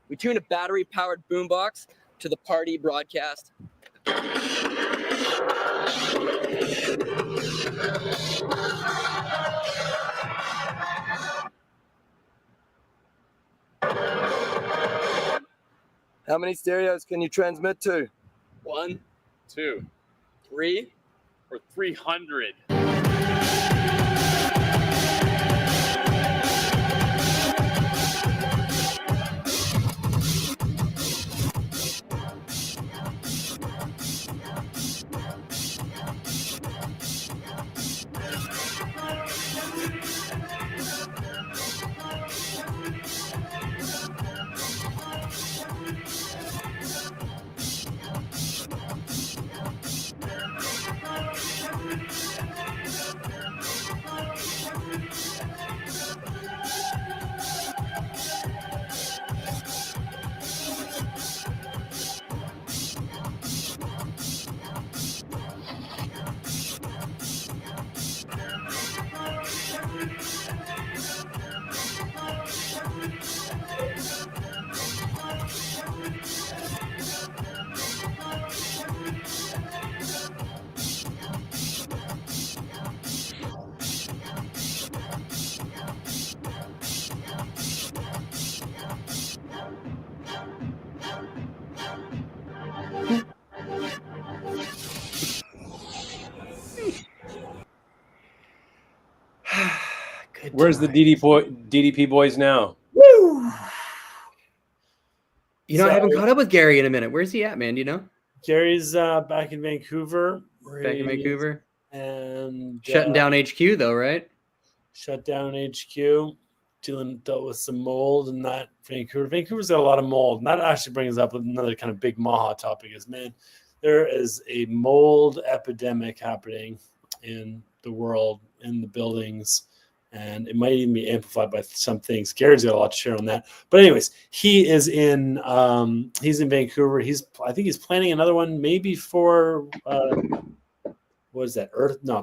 We tune a battery-powered boombox to the party broadcast. How many stereos can you transmit to? 1, 2, 3, or 300. Where's the DDP boys now? Woo! You know, I haven't caught up with Gary in a minute. Where's he at, man? Do you know? Gary's back in Vancouver. Back in Vancouver. And shutting down HQ, though, right? Shut down HQ. Dealt with some mold in that Vancouver. Vancouver's got a lot of mold. And that actually brings up another kind of big Maha topic is, man, there is a mold epidemic happening in the world, in the buildings, and it might even be amplified by some things. Gary's got a lot to share on that. But anyways, he's in Vancouver. I think he's planning another one maybe for what is that?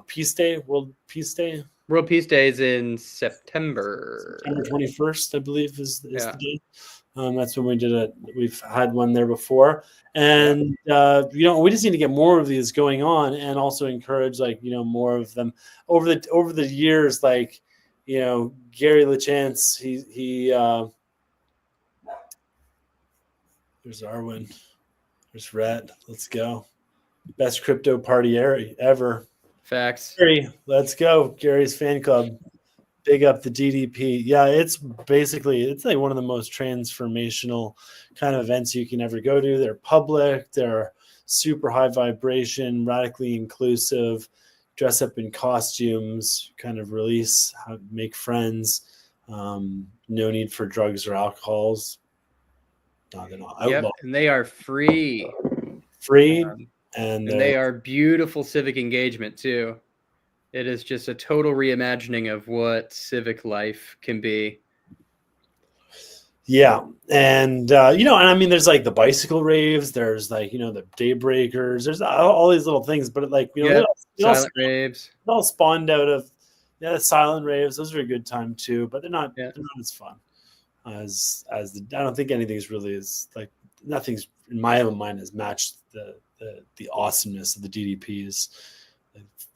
Peace Day, World Peace Day. World Peace Day is in September 21st, I believe is the day. That's when we did it. We've had one there before. And, you know, we just need to get more of these going on and also encourage, like, you know, more of them over the years. Like, you know, Gary LaChance, he there's Arwen, there's Rhett. Let's go. Best crypto party ever. Facts. Gary, let's go. Gary's fan club. Big up the DDP. Yeah, it's like one of the most transformational kind of events you can ever go to. They're public. They're super high vibration, radically inclusive, dress up in costumes, kind of release, make friends. No need for drugs or alcohols. No, they're not outlaw. Yep, and they are free. And they are beautiful civic engagement too. It is just a total reimagining of what civic life can be. Yeah, and and I mean, there's like the bicycle raves. There's like the day breakers. There's all these little things, but like Yeah, it all, silent raves. it all spawned out of the silent raves. Those are a good time too, but they're not as fun as the. I don't think anything's really as like nothing's in my own mind has matched the awesomeness of the DDPs.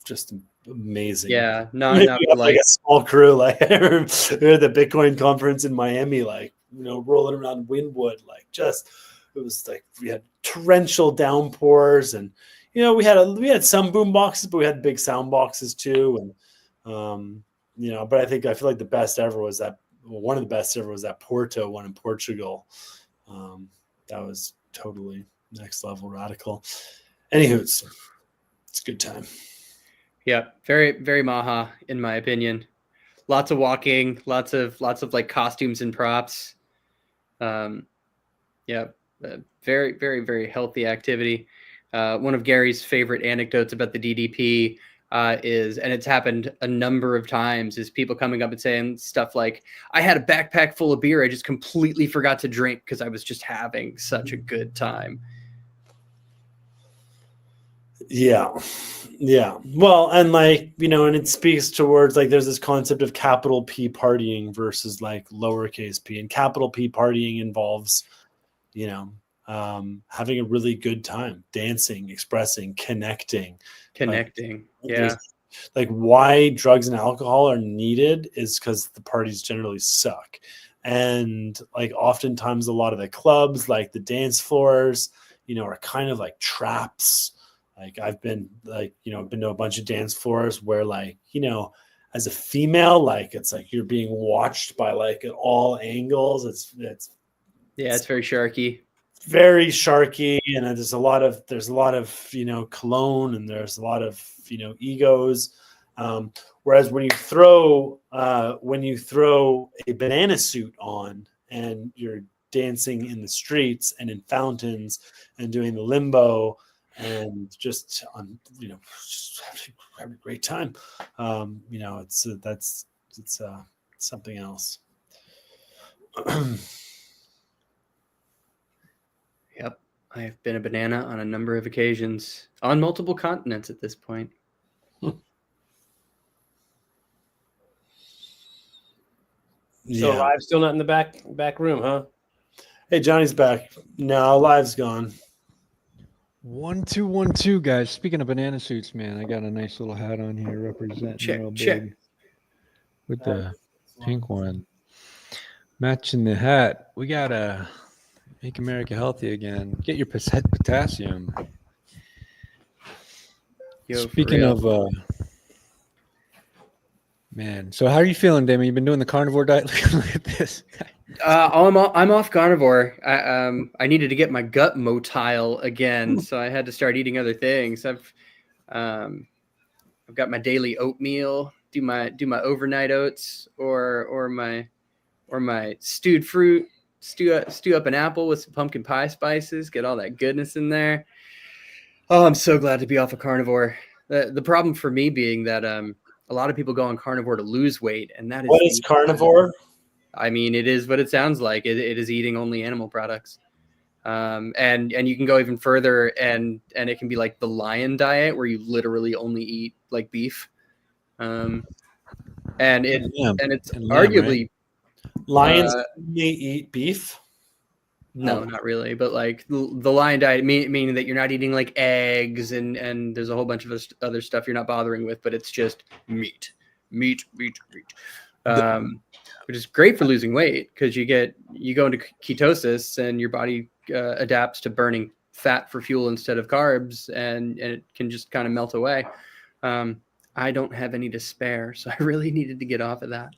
Just amazing. Yeah, Maybe not we for have, like like a small crew, like we were at the Bitcoin conference in Miami, like rolling around Wynwood, like just it was like we had torrential downpours, and we had some boom boxes, but we had big sound boxes too, and but I feel like the best ever was one of the best ever was that Porto one in Portugal. That was totally next level radical. Anywho, it's a good time. Yeah, very, very Maha, in my opinion. Lots of walking, lots of like costumes and props. Very, very, very healthy activity. One of Gary's favorite anecdotes about the DDP is, and it's happened a number of times, is people coming up and saying stuff like, I had a backpack full of beer. I just completely forgot to drink because I was just having such a good time. Yeah. Well, and and it speaks towards like there's this concept of capital P partying versus like lowercase p, and capital P partying involves, having a really good time, dancing, expressing, connecting. Yeah. Like why drugs and alcohol are needed is because the parties generally suck. And like oftentimes a lot of the clubs, like the dance floors, are kind of like traps. Like I've been been to a bunch of dance floors where like, as a female, like it's like you're being watched by like at all angles. It's very sharky. Very sharky, and there's a lot of cologne, and there's a lot of egos. Whereas when you throw a banana suit on and you're dancing in the streets and in fountains and doing the limbo and just on just having a great time, it's something else. Yep. I have been a banana on a number of occasions on multiple continents at this point. So Live's still not in the back room, huh? Hey, Johnny's back. No, Live's gone. 1 2 1 2, guys. Speaking of banana suits, man, I got a nice little hat on here representing real big with the pink one. Matching the hat, we gotta make America healthy again. Get your potassium. Speaking of, man, so how are you feeling, Damon? You've been doing the carnivore diet. Look at this. I'm off carnivore. I needed to get my gut motile again, so I had to start eating other things. I've got my daily oatmeal. Do my overnight oats or my stewed fruit. Stew up an apple with some pumpkin pie spices. Get all that goodness in there. Oh, I'm so glad to be off of carnivore. The problem for me being that a lot of people go on carnivore to lose weight, and that is what is carnivore? I mean, it is what it sounds like. It is eating only animal products, and you can go even further, and it can be like the lion diet, where you literally only eat like beef, and it's arguably right? Lions only eat beef. No, not really. But like the lion diet, meaning that you're not eating like eggs and there's a whole bunch of other stuff you're not bothering with, but it's just meat. Which is great for losing weight because you go into ketosis and your body adapts to burning fat for fuel instead of carbs, and it can just kind of melt away. I don't have any to spare, so I really needed to get off of that.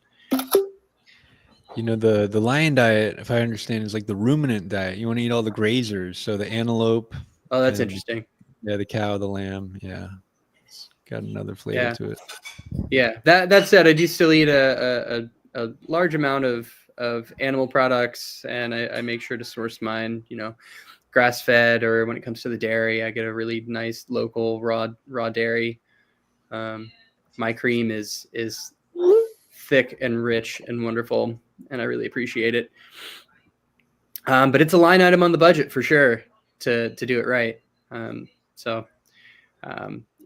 The lion diet, if I understand, is like the ruminant diet. You want to eat all the grazers, so the antelope. Oh, that's interesting. Yeah, the cow, the lamb. Yeah, it's got another flavor to it. Yeah. That said, I do still eat a large amount of animal products, and I make sure to source mine, grass fed, or when it comes to the dairy, I get a really nice local raw dairy. My cream is thick and rich and wonderful, and I really appreciate it. But it's a line item on the budget for sure to do it right. So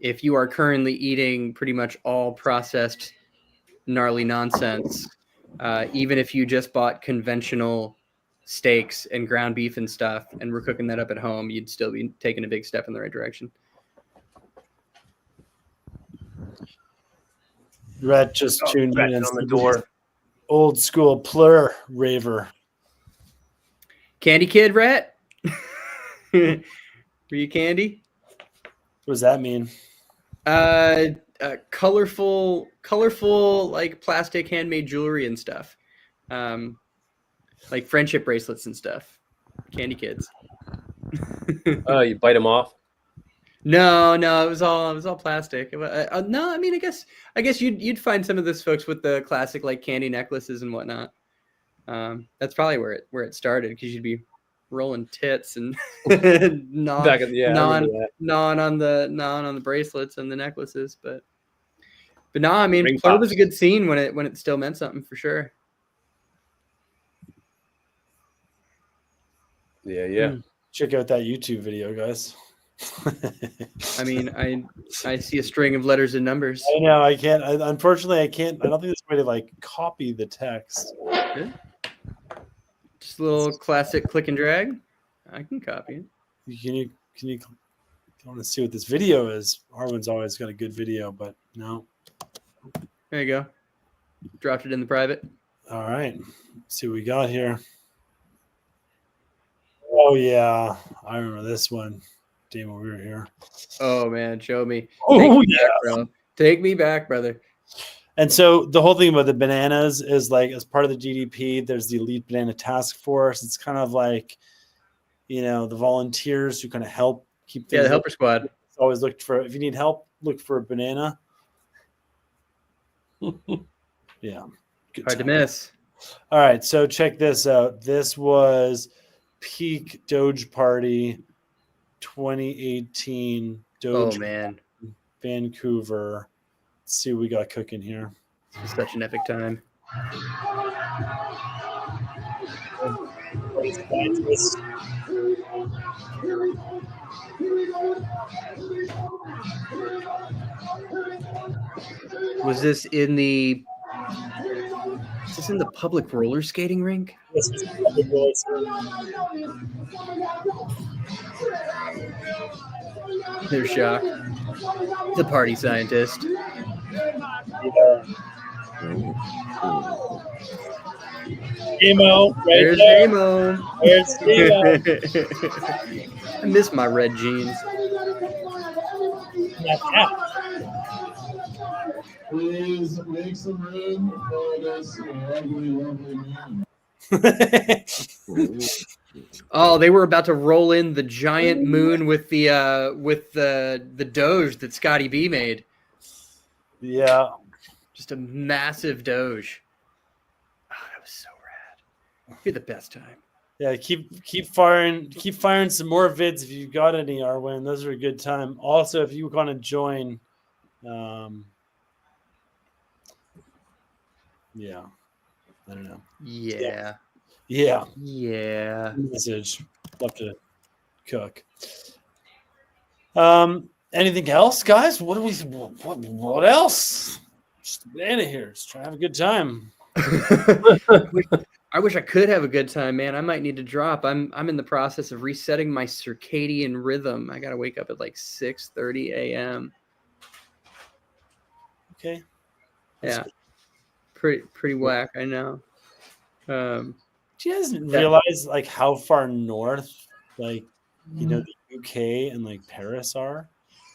if you are currently eating pretty much all processed gnarly nonsense, even if you just bought conventional steaks and ground beef and stuff and we're cooking that up at home, you'd still be taking a big step in the right direction. Rhett just tuned in on the door. Old school plur raver. Candy Kid, Rat? Were you candy? What does that mean? Colorful like plastic handmade jewelry and stuff, like friendship bracelets and stuff. Candy Kids. Oh, you bite them off? No, it was all plastic. No, I mean, I guess you'd find some of those folks with the classic like candy necklaces and whatnot. That's probably where it started, because you'd be rolling tits and gnawing on the bracelets and the necklaces, but no, I mean, Plur was a good scene when it still meant something for sure. Yeah. Check out that YouTube video, guys. I mean, I see a string of letters and numbers. I know I can't. Unfortunately, I can't. I don't think there's a way to like copy the text. Good. Just a little classic click and drag. I can copy it. Can you? I want to see what this video is. Harlan's always got a good video, but no. There you go. Dropped it in the private. All right. Let's see what we got here. Oh yeah, I remember this one. Damn, we were here. Oh man, show me. Oh yeah, bro. Take me back, brother. And so the whole thing about the bananas is like, as part of the GDP, there's the Elite Banana Task Force. It's kind of like, the volunteers who kind of help keep things. Yeah, the helper squad. Always look for, if you need help, look for a banana. Yeah. Hard to miss. All right, so check this out. This was peak Doge Party 2018 Doge. Oh man. Vancouver. Let's see what we got cooking here. It's such an epic time. Was this in the public roller skating rink? This was the public roller skating. They're shocked. The party scientist. Emo, there's there. Emo. There's Emo. I miss my red jeans. Please make some room for this lovely, lovely man. Oh, they were about to roll in the giant moon with the Doge that Scotty B made. Yeah. Just a massive Doge. Oh, that was so rad. Be the best time. Yeah, keep firing some more vids if you've got any, Arwen. Those are a good time. Also, if you want to join, yeah, I don't know. Yeah. Message. Love to cook. Anything else, guys? What else? Just banana here. Just trying to have a good time. I wish I could have a good time, man. I might need to drop. I'm in the process of resetting my circadian rhythm. I gotta wake up at like 6:30 a.m. Okay. Yeah. Pretty whack, I know. Do you guys realize like how far north, like the UK and like Paris are?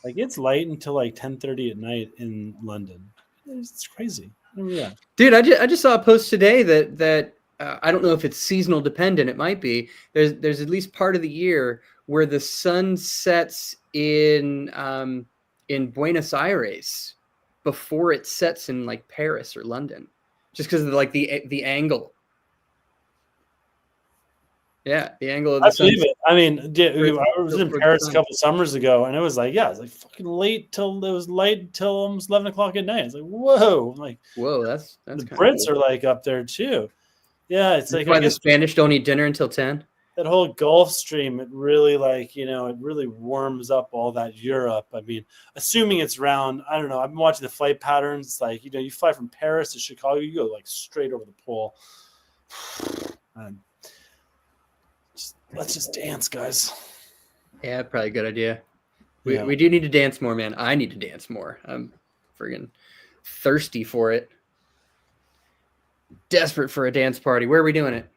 Like it's light until like 10:30 at night in London. It's crazy. Yeah. Dude, I just saw a post today that I don't know if it's seasonal dependent. It might be. There's at least part of the year where the sun sets in Buenos Aires before it sets in like Paris or London, just because of like the angle. Yeah, the angle of the sun. I mean, I was in Paris a couple summers ago, and it was like fucking late till it was light till almost 11 o'clock at night. It's like, whoa, I'm like, whoa, that's the Brits are like up there too. Yeah, it's like why the Spanish don't eat dinner until 10. that whole Gulf Stream, it really it really warms up all that Europe. I mean, assuming it's round, I don't know. I've been watching the flight patterns. It's like, you fly from Paris to Chicago, you go like straight over the pole. And let's just dance, guys. Yeah, probably a good idea. Yeah. We do need to dance more, man. I need to dance more. I'm friggin' thirsty for it. Desperate for a dance party. Where are we doing it?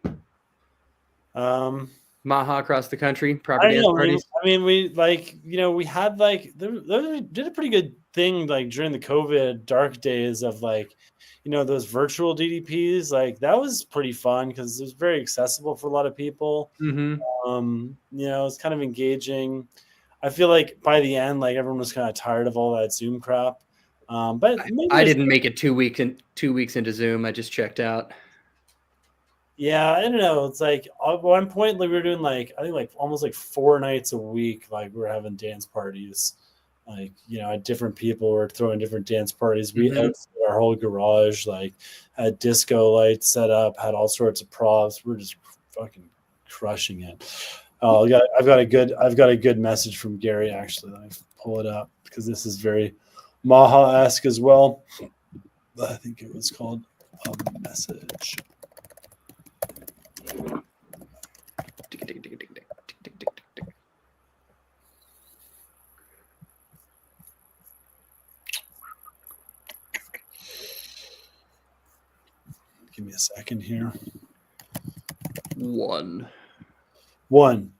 Maha across the country, proper dance parties. I mean, we we had we did a pretty good thing during the COVID dark days of those virtual DDPs. That was pretty fun because it was very accessible for a lot of people. Mm-hmm. It was kind of engaging. I feel like by the end, everyone was kind of tired of all that Zoom crap. But I didn't make it 2 weeks into Zoom. I just checked out. Yeah, I don't know. It's at one point we were doing I think almost 4 nights a week. We were having dance parties. Different people were throwing different dance parties. We outfitted our whole garage, had disco lights set up, had all sorts of props. We're just fucking crushing it. Oh, I've got a good message from Gary actually. Let me pull it up because this is very Maha-esque as well. I think it was called a message. Give me a second here. 1,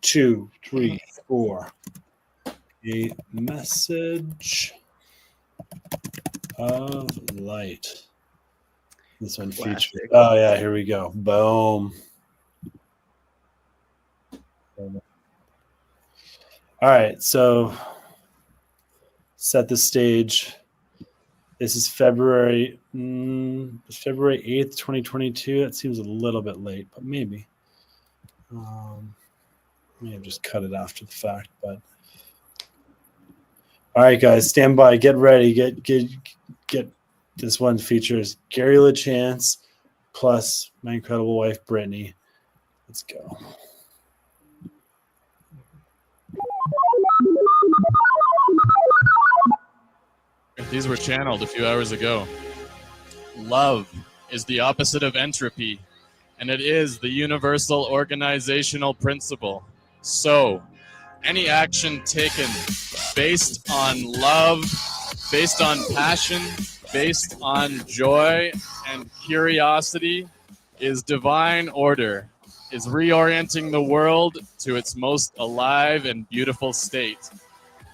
2, 3, 4. A message of light. This one features. Oh yeah, here we go. Boom. All right, so set the stage. This is February 8th, 2022. That seems a little bit late, but maybe. May have just cut it after the fact, but all right, guys, stand by, get ready, get this one features Gary LaChance plus my incredible wife Brittany. Let's go. These were channeled a few hours ago. Love is the opposite of entropy, and it is the universal organizational principle. So, any action taken based on love, based on passion, based on joy and curiosity is divine order, is reorienting the world to its most alive and beautiful state.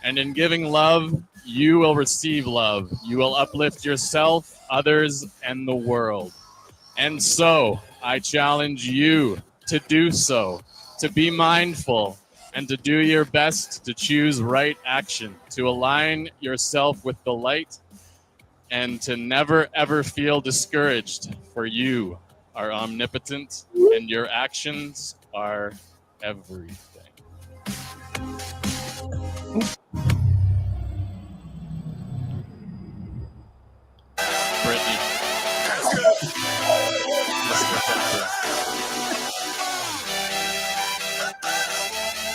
And in giving love, you will receive love. You will uplift yourself, others, and the world. And so, I challenge you to do so, to be mindful, and to do your best to choose right action, to align yourself with the light, and to never ever feel discouraged, for you are omnipotent, and your actions are everything. Brittany.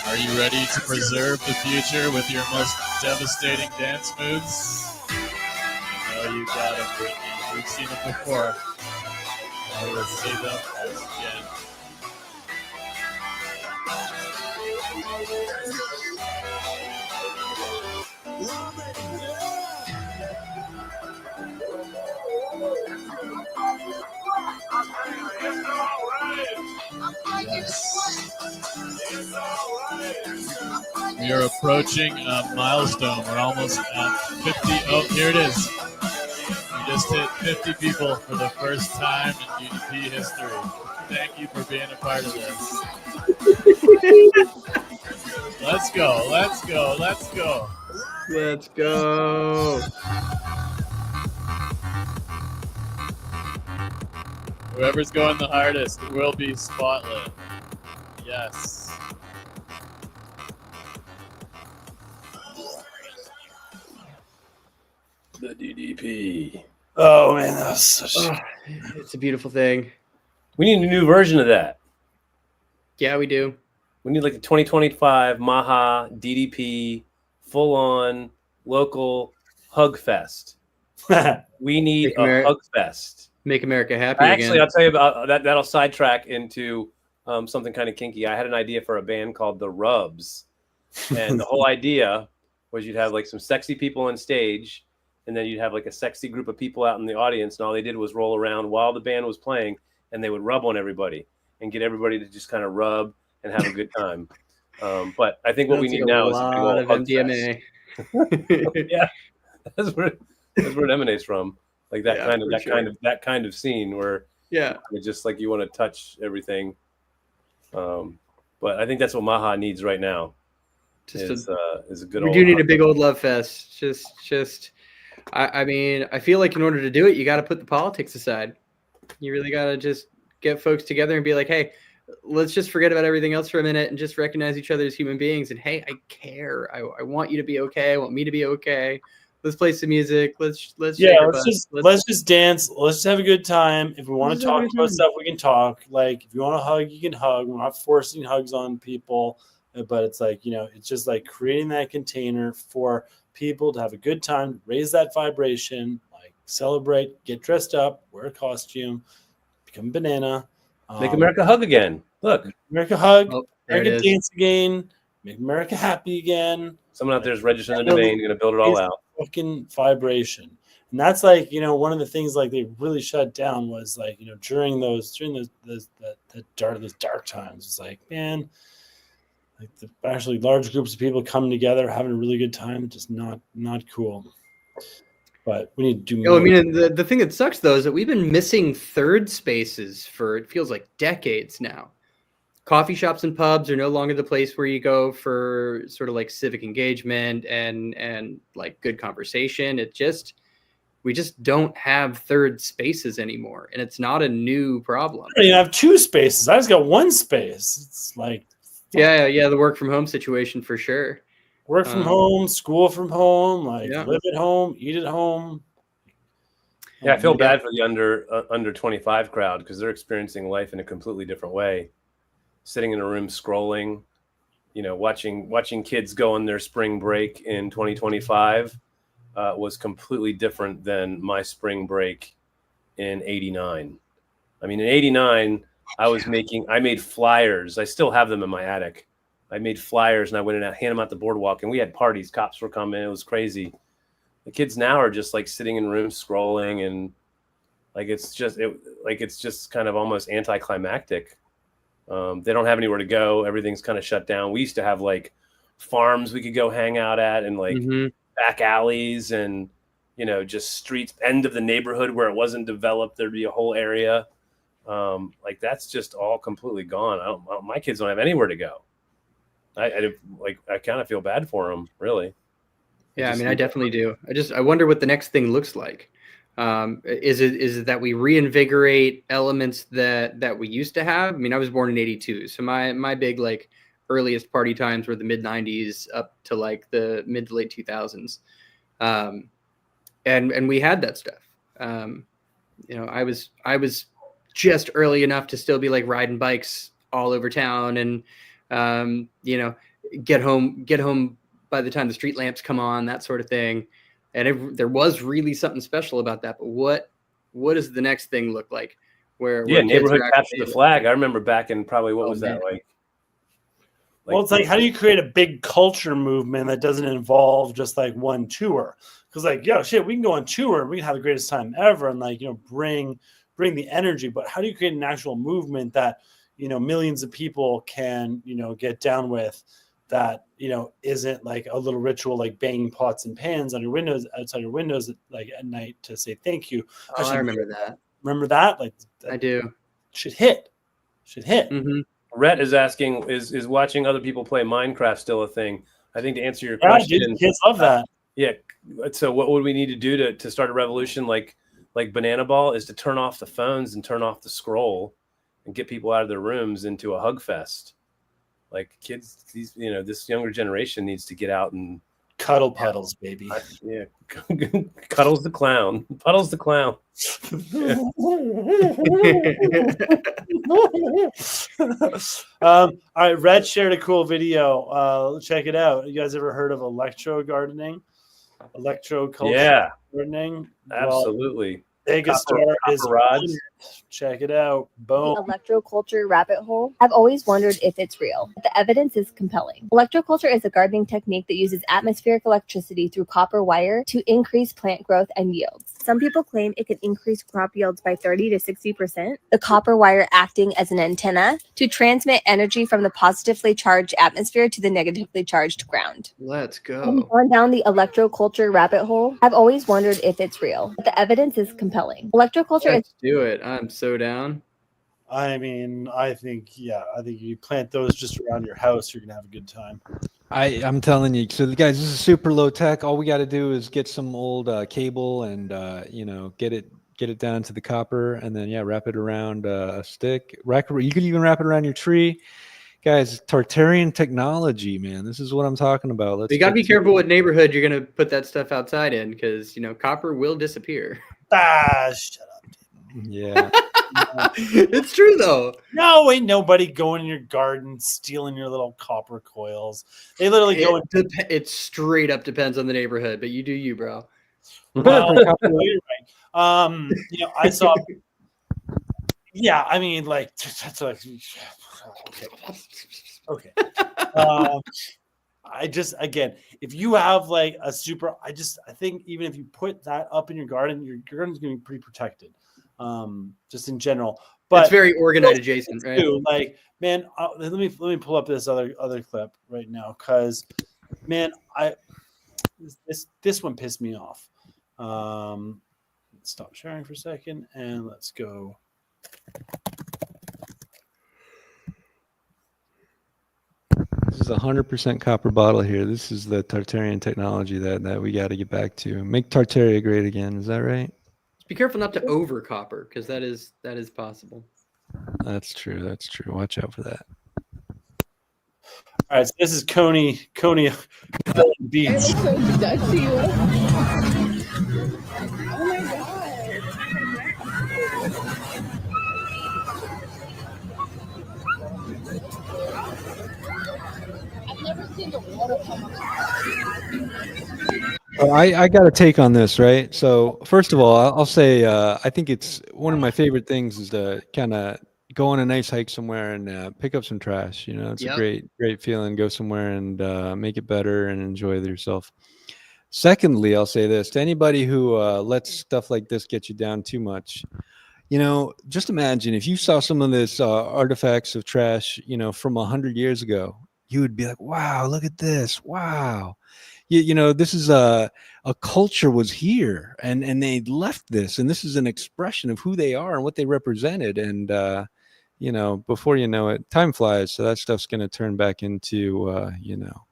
Are you ready to preserve the future with your most devastating dance moves? I know you got them, Brittany. We've seen them before. I will see them again. We are approaching a milestone. We're almost at 50. Oh, here it is. We just hit 50 people for the first time in UDP history. Thank you for being a part of this. Let's go. Let's go. Let's go. Let's go. Whoever's going the hardest will be spotlit. Yes. The DDP. Oh man, that was such. It's a beautiful thing. We need a new version of that. Yeah, we do. We need like a 2025 Maha DDP full on local hug fest. We need a hug fest. Make America happy Actually, again. I'll tell you about that. That'll sidetrack into something kind of kinky. I had an idea for a band called the Rubs, and the whole idea was you'd have like some sexy people on stage, and then you'd have like a sexy group of people out in the audience, and all they did was roll around while the band was playing, and they would rub on everybody and get everybody to just kind of rub and have a good time. But I think what we need now is a big old hug MDMA. fest. Yeah, that's where it emanates from. Like that kind of scene where it's just like you want to touch everything. But I think that's what Maha needs right now. Is a good. We do need a big old love fest. I mean, I feel like in order to do it, you got to put the politics aside. You really got to just get folks together and be like, hey, let's just forget about everything else for a minute and just recognize each other as human beings. And hey, I care. I want you to be okay. I want me to be okay. Let's play some music. Let's just dance. Let's just have a good time. If we want to talk about stuff, we can talk. Like if you want to hug, you can hug. We're not forcing hugs on people, but it's like, it's just like creating that container for people to have a good time, raise that vibration, like celebrate, get dressed up, wear a costume, become a banana. Make America hug again. Look, America hug. America dance again. Make America happy again. Someone out there is registering the domain, going to build it all out. Fucking vibration, and that's like one of the things like they really shut down was like during those dark times. It's like, man, like actually large groups of people coming together having a really good time, just not cool. But we need to do more. I mean, the thing that sucks though is that we've been missing third spaces for it feels like decades now. Coffee shops and pubs are no longer the place where you go for sort of like civic engagement and like good conversation. We just don't have third spaces anymore, and it's not a new problem. I don't even have two spaces. I just got one space. It's like the work from home situation for sure. Work from home, school from home, live at home, eat at home. Yeah, I feel bad for the under 25 crowd because they're experiencing life in a completely different way. Sitting in a room scrolling, watching kids go on their spring break in 2025 was completely different than my spring break in '89. I mean, in '89, I made flyers. I still have them in my attic. I made flyers and I went and handed them out the boardwalk, and we had parties. Cops were coming. It was crazy. The kids now are just like sitting in rooms scrolling, and it's just kind of almost anticlimactic. They don't have anywhere to go. Everything's kind of shut down. We used to have like farms we could go hang out at, and like back alleys, and just streets, end of the neighborhood where it wasn't developed. There'd be a whole area. That's just all completely gone. My kids don't have anywhere to go. I kind of feel bad for them, really. Yeah, I mean, I definitely do. I wonder what the next thing looks like. Is it that we reinvigorate elements that we used to have? I mean, I was born in '82, so my big like earliest party times were the mid '90s up to like the mid to late 2000s, and we had that stuff. I was just early enough to still be like riding bikes all over town, and get home by the time the street lamps come on, that sort of thing. And there was really something special about that. But what does the next thing look like? Where neighborhood capture the flag. I remember back in probably what was that like? Well, it's like, how do you create a big culture movement that doesn't involve just like one tour? Because like, we can go on tour and we can have the greatest time ever, and like bring the energy. But how do you create an actual movement that millions of people can get down with? That isn't like a little ritual like banging pots and pans on your windows outside your windows at night to say thank you. I remember that. Remember that? Like I do. Should hit. Mm-hmm. Rhett is asking, is watching other people play Minecraft still a thing? I think to answer your question, dude, kids love that. Yeah. So what would we need to do to start a revolution like Banana Ball is to turn off the phones and turn off the scroll and get people out of their rooms into a hug fest. Like kids, this younger generation needs to get out and cuddle puddles, baby. Cuddles the clown. Puddles the clown. All right, Red shared a cool video. Check it out. You guys ever heard of electro gardening? Electro culture Yeah, gardening? absolutely. Vegas star is copper rods. Check it out. Boom. The electroculture rabbit hole. I've always wondered if it's real. The evidence is compelling. Electroculture is a gardening technique that uses atmospheric electricity through copper wire to increase plant growth and yields. Some people claim it can increase crop yields by 30 to 60%. The copper wire acting as an antenna to transmit energy from the positively charged atmosphere to the negatively charged ground. Let's I've go. gone down the electroculture rabbit hole. I've always wondered if it's real. The evidence is compelling. Electroculture is Let's do it. I'm so down. I mean, I think you plant those just around your house, you're gonna have a good time. I'm telling you. So, guys, this is super low tech. All we got to do is get some old cable and get it down to the copper, and then wrap it around a stick. You could even wrap it around your tree, guys. Tartarian technology, man. This is what I'm talking about. You got to be careful what neighborhood you're going to put that stuff outside in, because copper will disappear. Shut up. Yeah. It's true though. No, ain't nobody going in your garden stealing your little copper coils. They literally go in. It straight up depends on the neighborhood, but you do you, bro. Well, you're right. I saw. Yeah, I mean, like that's like okay. I just, again, if you have like a super, I think even if you put that up in your garden, your garden's gonna be pretty protected. Just in general, but it's very organized adjacent, right? Too, like, man, let me pull up this other clip right now, because, man, this one pissed me off. Stop sharing for a second and let's go. This is 100% copper bottle here. This is the Tartarian technology that we got to get back to. Make Tartaria great again. Is that right? Be careful not to over copper, because that is possible. That's true. That's true. Watch out for that. All right, so this is Coney Beach. So Dutchy. Oh my god. I've never seen the water come up. I got a take on this, right? So first of all, I'll say I think it's one of my favorite things is to kind of go on a nice hike somewhere and pick up some trash. It's a great feeling. Go somewhere and make it better and enjoy yourself. Secondly, I'll say this to anybody who lets stuff like this get you down too much. Just imagine if you saw some of this artifacts of trash, from 100 years ago, you would be like, wow, look at this. Wow. This is a culture was here and they left this, and this is an expression of who they are and what they represented. And, before you know it, time flies. So that stuff's going to turn back into, I don't know.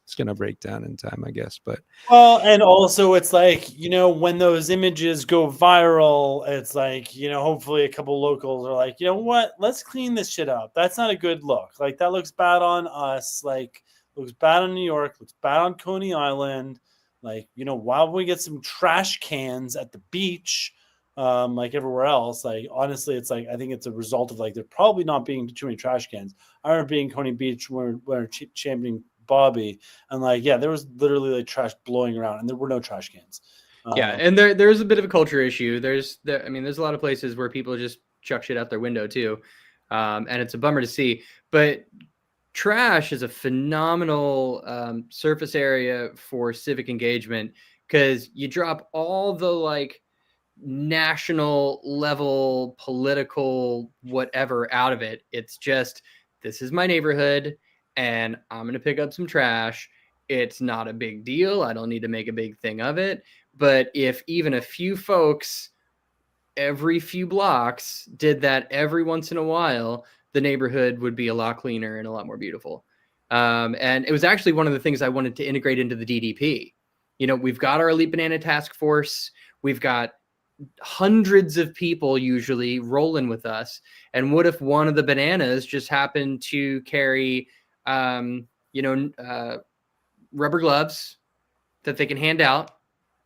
It's going to break down in time, I guess. But and also it's like, when those images go viral, it's like, hopefully a couple locals are like, you know what, let's clean this shit up. That's not a good look. Like, that looks bad on us. Like, looks bad on New York, looks bad on Coney Island. Like, why don't we get some trash cans at the beach, like everywhere else? Like, honestly, it's like, I think it's a result of, like, there probably not being too many trash cans. I remember being Coney Beach when we were championing Bobby, and like, there was literally like trash blowing around, and there were no trash cans. And there's a bit of a culture issue. There's a lot of places where people just chuck shit out their window too, and it's a bummer to see. But trash is a phenomenal surface area for civic engagement, because you drop all the like national level political whatever out of it. It's just, this is my neighborhood and I'm going to pick up some trash. It's not a big deal. I don't need to make a big thing of it. But if even a few folks every few blocks did that every once in a while, the neighborhood would be a lot cleaner and a lot more beautiful. And it was actually one of the things I wanted to integrate into the DDP. We've got our Elite Banana Task Force. We've got hundreds of people usually rolling with us. And what if one of the bananas just happened to carry, rubber gloves that they can hand out,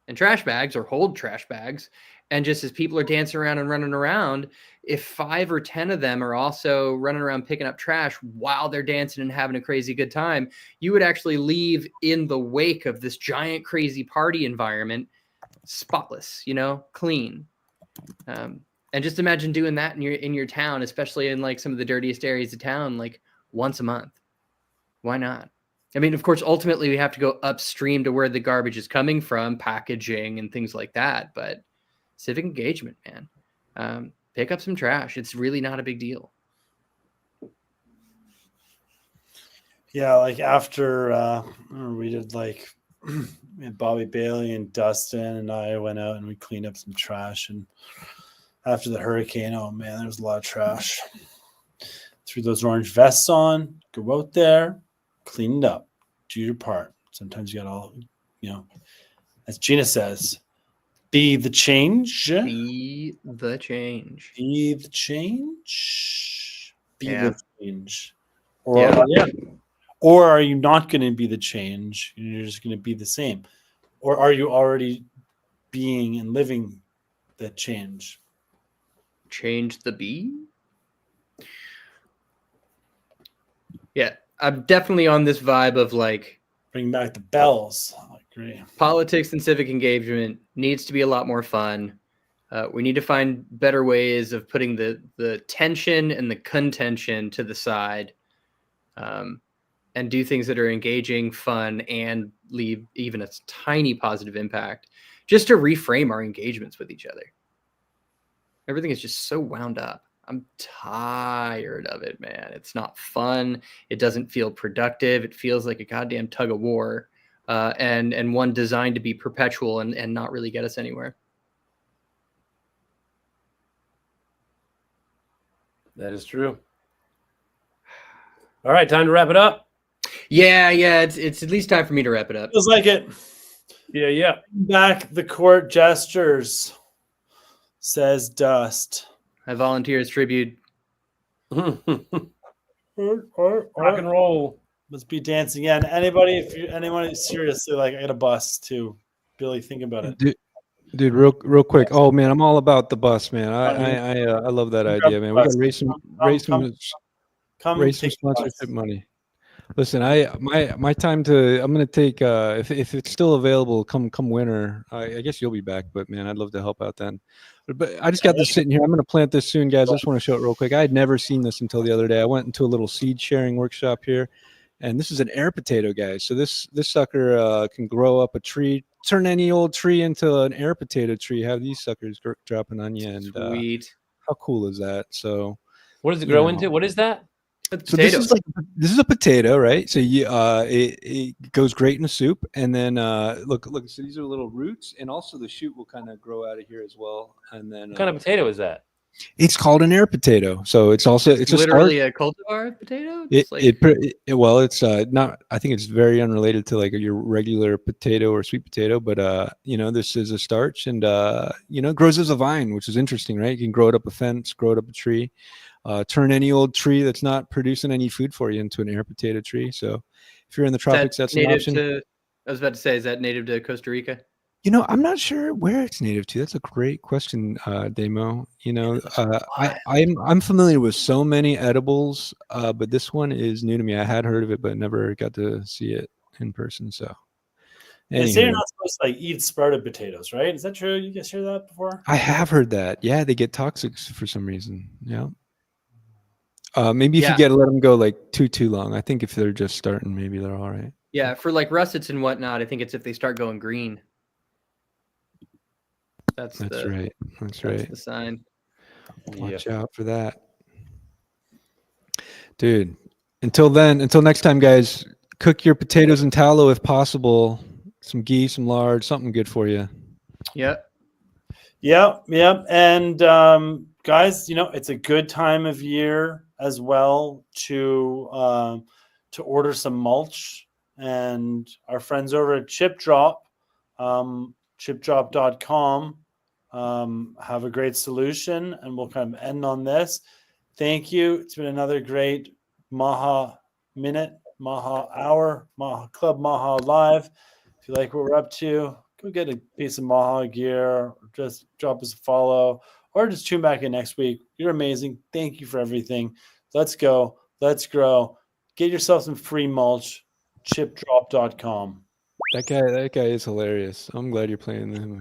and trash bags or hold trash bags, And just as people are dancing around and running around, if 5 or 10 of them are also running around picking up trash while they're dancing and having a crazy good time, you would actually leave in the wake of this giant crazy party environment spotless, clean. And just imagine doing that in your town, especially in like some of the dirtiest areas of town, like once a month. Why not? I mean, of course, ultimately we have to go upstream to where the garbage is coming from, packaging and things like that. But civic engagement, man. Pick up some trash. It's really not a big deal. Yeah, like after we did like Bobby Bailey and Dustin and I went out and we cleaned up some trash. And after the hurricane, oh man, there was a lot of trash. Threw those orange vests on, go out there, clean it up, do your part. Sometimes you got all, as Gina says, be the change. Be the change. Be the change. Be Yeah. the change. Or are you not going to be the change? You're just going to be the same. Or are you already being and living the change? Change the bee? Yeah, I'm definitely on this vibe of like bring back the bells. I agree. Politics and civic engagement needs to be a lot more fun. We need to find better ways of putting the tension and the contention to the side, and do things that are engaging, fun, and leave even a tiny positive impact, just to reframe our engagements with each other. Everything is just so wound up. I'm tired of it, man. It's not fun. It doesn't feel productive. It feels like a goddamn tug of war, and one designed to be perpetual and not really get us anywhere. That is true. All right, time to wrap it up. Yeah, it's at least time for me to wrap it up. Feels like it. Yeah. Back the court gestures, says Dust. I volunteer as tribute. Rock and roll. Let's be dancing again. Anyone seriously, like, I got a bus too. Billy, think about it. Dude, real quick. Oh man, I'm all about the bus, man. I love that idea, man. We got to raise some sponsorship money. Listen, my time to I'm gonna take if it's still available, come winter. I guess you'll be back, but man, I'd love to help out then. But I just got this sitting here. I'm gonna plant this soon, guys. I just want to show it real quick. I had never seen this until the other day. I went into a little seed sharing workshop here, and this is an air potato, guys. So this sucker can grow up a tree, turn any old tree into an air potato tree. Have these suckers dropping on you, and sweet. How cool is that? So what does it grow into? What is that? So this is a potato, right? So it goes great in a soup, and then look. So these are little roots, and also the shoot will kind of grow out of here as well. And then what kind of potato is that? It's called an air potato. So it's literally a cultivar potato. It's not. I think it's very unrelated to like your regular potato or sweet potato, but this is a starch, and it grows as a vine, which is interesting, right? You can grow it up a fence, grow it up a tree. Turn any old tree that's not producing any food for you into an air potato tree. So if you're in the tropics, that's an option. I was about to say, is that native to Costa Rica? I'm not sure where it's native to. That's a great question, Damo. I'm familiar with so many edibles, but this one is new to me. I had heard of it, but never got to see it in person. So they say you're not supposed to eat sprouted potatoes, right? Is that true? You guys heard that before? I have heard that. Yeah, they get toxic for some reason. Yeah. Maybe if you let them go like too long. I think if they're just starting, maybe they're all right. Yeah, for like russets and whatnot, I think it's if they start going green. That's right. That's right. The sign. Watch out for that, dude. Until next time, guys. Cook your potatoes in tallow if possible. Some ghee, some lard, something good for you. Yep. And guys, it's a good time of year as well to order some mulch, and our friends over at Chip Drop, chipdrop.com, have a great solution, and we'll kind of end on this. Thank you. It's been another great Maha Minute, Maha Hour, Maha Club, Maha Live. If you like what we're up to, go get a piece of Maha gear, or just drop us a follow, or just tune back in next week. You're amazing. Thank you for everything. Let's go. Let's grow. Get yourself some free mulch. Chipdrop.com. That guy is hilarious. I'm glad you're playing him.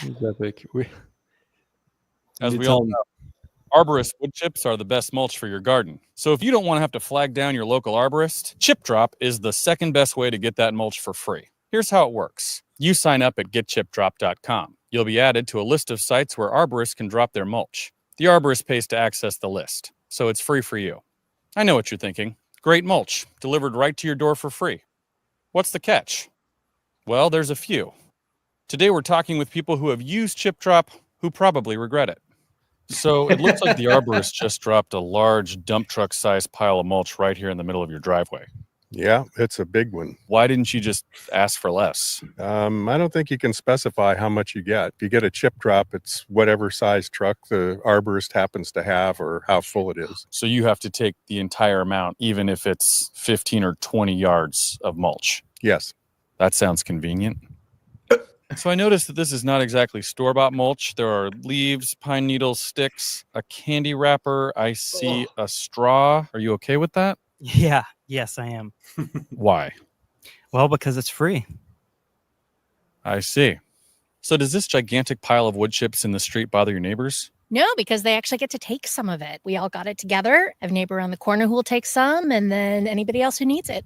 He's epic. As You we tell all him- know, arborist wood chips are the best mulch for your garden. So if you don't want to have to flag down your local arborist, Chip Drop is the second best way to get that mulch for free. Here's how it works. You sign up at getchipdrop.com. You'll be added to a list of sites where arborists can drop their mulch. The arborist pays to access the list, so it's free for you. I know what you're thinking. Great mulch, delivered right to your door for free. What's the catch? Well, there's a few. Today we're talking with people who have used Chip Drop who probably regret it. So it looks like the arborist just dropped a large dump truck sized pile of mulch right here in the middle of your driveway. Yeah, it's a big one. Why didn't you just ask for less? I don't think you can specify how much you get. If you get a chip drop, it's whatever size truck the arborist happens to have or how full it is. So you have to take the entire amount, even if it's 15 or 20 yards of mulch. Yes. That sounds convenient. So I noticed that this is not exactly store-bought mulch. There are leaves, pine needles, sticks, a candy wrapper. I see a straw. Are you okay with that? Yeah, yes, I am. Why? Well, because it's free. I see. So does this gigantic pile of wood chips in the street bother your neighbors? No, because they actually get to take some of it. We all got it together. I have a neighbor around the corner who will take some, and then anybody else who needs it.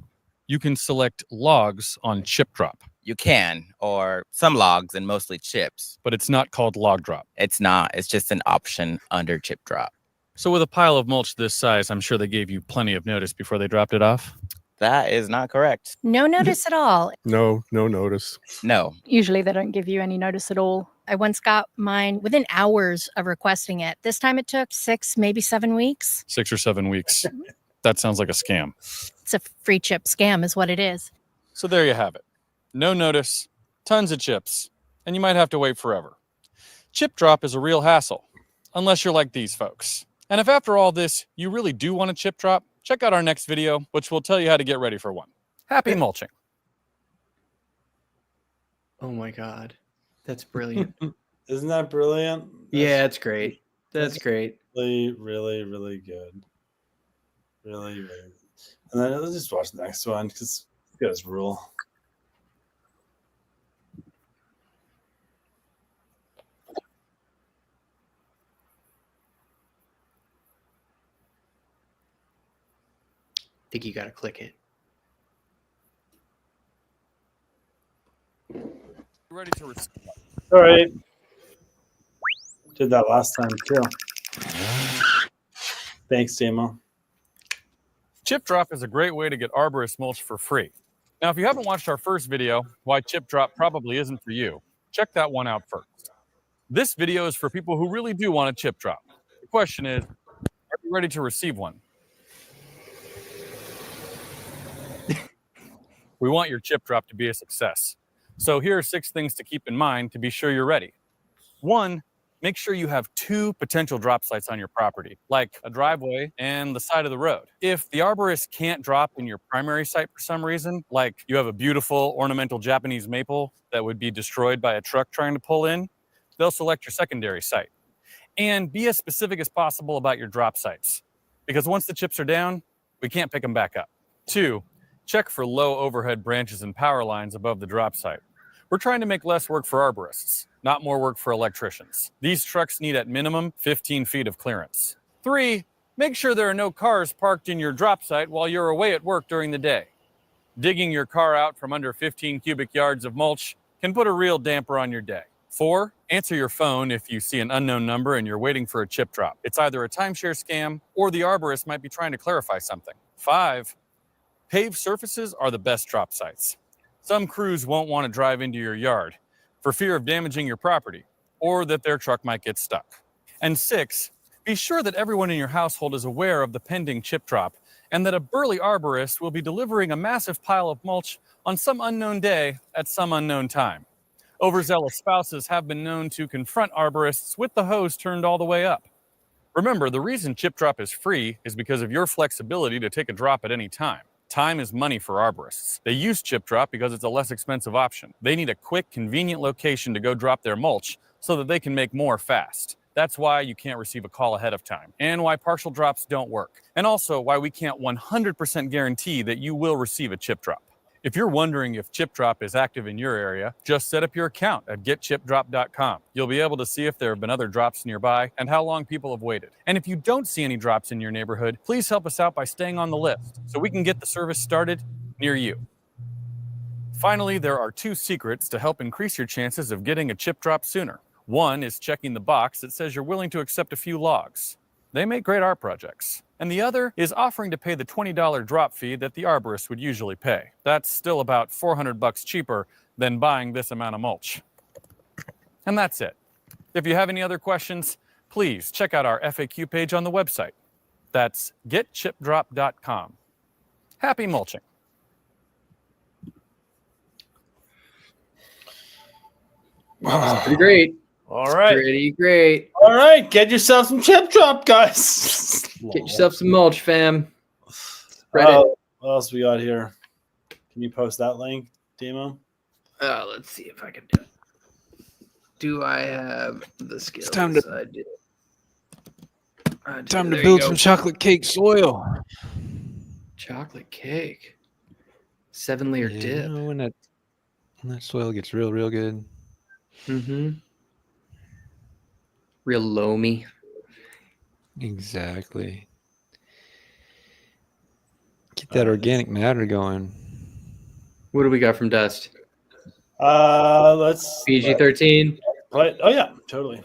You can select logs on Chip Drop. You can, or some logs and mostly chips. But it's not called Log Drop. It's not. It's just an option under Chip Drop. So with a pile of mulch this size, I'm sure they gave you plenty of notice before they dropped it off? That is not correct. No notice at all. No notice. No. Usually they don't give you any notice at all. I once got mine within hours of requesting it. This time it took 6, maybe 7 weeks. 6 or 7 weeks. That sounds like a scam. It's a free chip scam is what it is. So there you have it. No notice, tons of chips, and you might have to wait forever. Chip Drop is a real hassle, unless you're like these folks. And if after all this, you really do want a Chip Drop, check out our next video, which will tell you how to get ready for one. Happy mulching. Oh my God. That's brilliant. Isn't that brilliant? Yeah, it's great. That's great. Really, really, really good. Really, really. And then let's just watch the next one because you guys rule. I think you got to click it. Ready to receive. All right. Did that last time too. Thanks, Damo. Chip Drop is a great way to get arborist mulch for free. Now, if you haven't watched our first video, why Chip Drop probably isn't for you, check that one out first. This video is for people who really do want a Chip Drop. The question is, are you ready to receive one? We want your Chip Drop to be a success. So here are 6 things to keep in mind to be sure you're ready. 1, make sure you have 2 potential drop sites on your property, like a driveway and the side of the road. If the arborist can't drop in your primary site for some reason, like you have a beautiful ornamental Japanese maple that would be destroyed by a truck trying to pull in, they'll select your secondary site. And be as specific as possible about your drop sites, because once the chips are down, we can't pick them back up. 2, check for low overhead branches and power lines above the drop site. We're trying to make less work for arborists, not more work for electricians. These trucks need at minimum 15 feet of clearance. 3, make sure there are no cars parked in your drop site while you're away at work during the day. Digging your car out from under 15 cubic yards of mulch can put a real damper on your day. 4, answer your phone if you see an unknown number and you're waiting for a chip drop. It's either a timeshare scam or the arborist might be trying to clarify something. 5, paved surfaces are the best drop sites. Some crews won't want to drive into your yard for fear of damaging your property or that their truck might get stuck. And 6, be sure that everyone in your household is aware of the pending chip drop and that a burly arborist will be delivering a massive pile of mulch on some unknown day at some unknown time. Overzealous spouses have been known to confront arborists with the hose turned all the way up. Remember, the reason chip drop is free is because of your flexibility to take a drop at any time. Time is money for arborists. They use chip drop because it's a less expensive option. They need a quick, convenient location to go drop their mulch so that they can make more fast. That's why you can't receive a call ahead of time, and why partial drops don't work, and also why we can't 100% guarantee that you will receive a chip drop. If you're wondering if chip drop is active in your area, just set up your account at getchipdrop.com. You'll be able to see if there have been other drops nearby and how long people have waited. And if you don't see any drops in your neighborhood, please help us out by staying on the list so we can get the service started near you. Finally, there are 2 secrets to help increase your chances of getting a chip drop sooner. One is checking the box that says you're willing to accept a few logs. They make great art projects. And the other is offering to pay the $20 drop fee that the arborist would usually pay. That's still about $400 cheaper than buying this amount of mulch. And that's it. If you have any other questions, please check out our FAQ page on the website. That's getchipdrop.com. Happy mulching. Pretty great. All right. Pretty great. All right. Get yourself some chip drop, guys. Get yourself some mulch, fam. Spread it. What else we got here? Can you post that link, Demo? Let's see if I can do it. Do I have the skills? It's time to, I do. time There to you build go. some chocolate cake soil. Chocolate cake. 7-layer dip. You know, when that soil gets real good. Mm-hmm. Real loamy. Exactly. Get that organic matter going. What do we got from Dust? Let's PG-13. Right. Oh yeah, totally.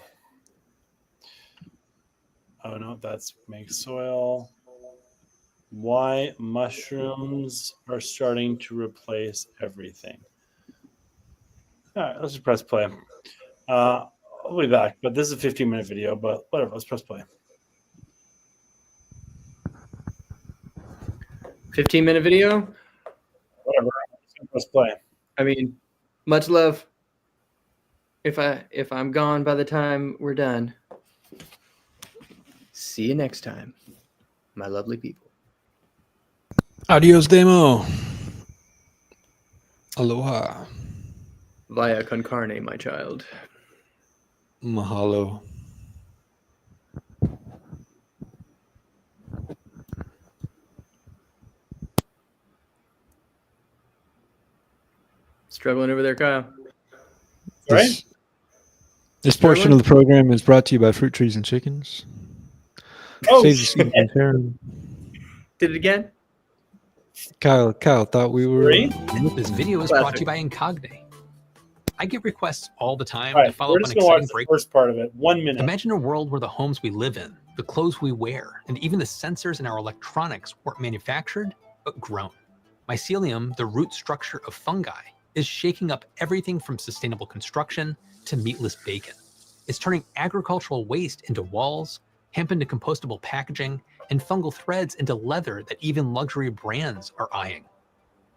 Oh no, that's make soil. Why mushrooms are starting to replace everything. All right, let's just press play. I'll be back, but this is a 15-minute video, but whatever, let's press play. 15-minute video? Whatever. Let's play. I mean, much love. If I'm gone by the time we're done. See you next time, my lovely people. Adios, Demo. Aloha. Via con carne, my child. Mahalo. Struggling over there, Kyle. Right? This portion of the program is brought to you by Fruit Trees and Chickens. Oh, Saves the season from tearing. Did it again? Kyle thought we were. This video is brought to you by Incognite. I get requests all the time All to right, follow we're up on just going to watch exciting the break. first part of it. 1 minute. Imagine a world where the homes we live in, the clothes we wear, and even the sensors in our electronics weren't manufactured, but grown. Mycelium, the root structure of fungi, is shaking up everything from sustainable construction to meatless bacon. It's turning agricultural waste into walls, hemp into compostable packaging, and fungal threads into leather that even luxury brands are eyeing.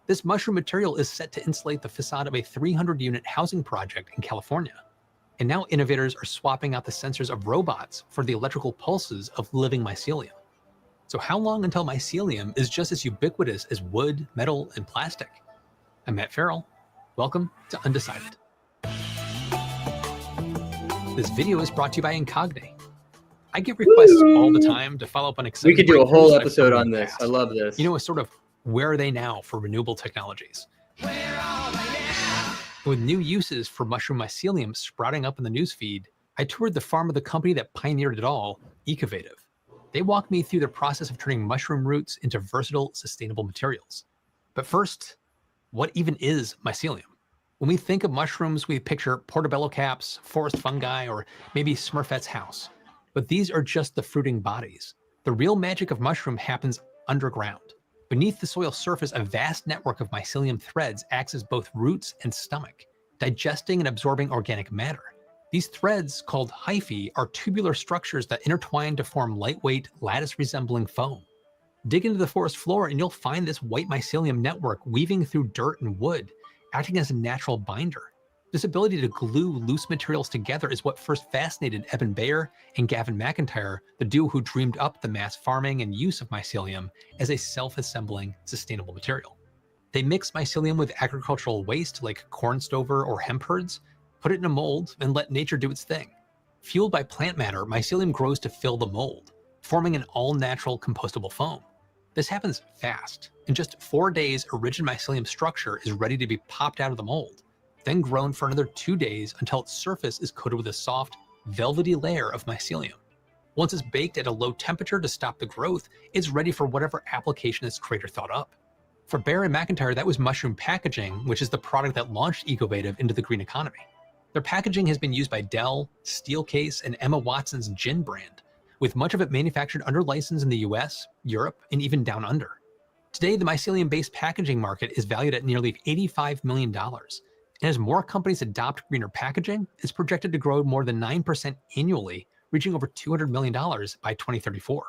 This mushroom material is set to insulate the facade of a 300-unit housing project in California. And now innovators are swapping out the sensors of robots for the electrical pulses of living mycelium. So how long until mycelium is just as ubiquitous as wood, metal, and plastic? I'm Matt Farrell. Welcome to Undecided. This video is brought to you by Incognite. I get requests all the time to follow up on exciting We could do a whole breakthroughs I've episode done on in the this. past. I love this. You know, it's sort of where are they now for renewable technologies? With new uses for mushroom mycelium sprouting up in the newsfeed, I toured the farm of the company that pioneered it all, Ecovative. They walked me through the process of turning mushroom roots into versatile, sustainable materials. But first, what even is mycelium? When we think of mushrooms, we picture portobello caps, forest fungi, or maybe Smurfette's house. But these are just the fruiting bodies. The real magic of mushroom happens underground. Beneath the soil surface, a vast network of mycelium threads acts as both roots and stomach, digesting and absorbing organic matter. These threads, called hyphae, are tubular structures that intertwine to form lightweight, lattice-resembling foam. Dig into the forest floor and you'll find this white mycelium network weaving through dirt and wood, acting as a natural binder. This ability to glue loose materials together is what first fascinated Eben Bayer and Gavin McIntyre, the duo who dreamed up the mass farming and use of mycelium as a self-assembling, sustainable material. They mix mycelium with agricultural waste like corn stover or hemp herds, put it in a mold, and let nature do its thing. Fueled by plant matter, mycelium grows to fill the mold, forming an all-natural compostable foam. This happens fast. In just 4 days, a rigid mycelium structure is ready to be popped out of the mold, then grown for another 2 days until its surface is coated with a soft, velvety layer of mycelium. Once it's baked at a low temperature to stop the growth, it's ready for whatever application its creator thought up. For Bayer and McIntyre, that was mushroom packaging, which is the product that launched Ecovative into the green economy. Their packaging has been used by Dell, Steelcase, and Emma Watson's gin brand, with much of it manufactured under license in the US, Europe, and even down under. Today, the mycelium-based packaging market is valued at nearly $85 million. And as more companies adopt greener packaging, it's projected to grow more than 9% annually, reaching over $200 million by 2034.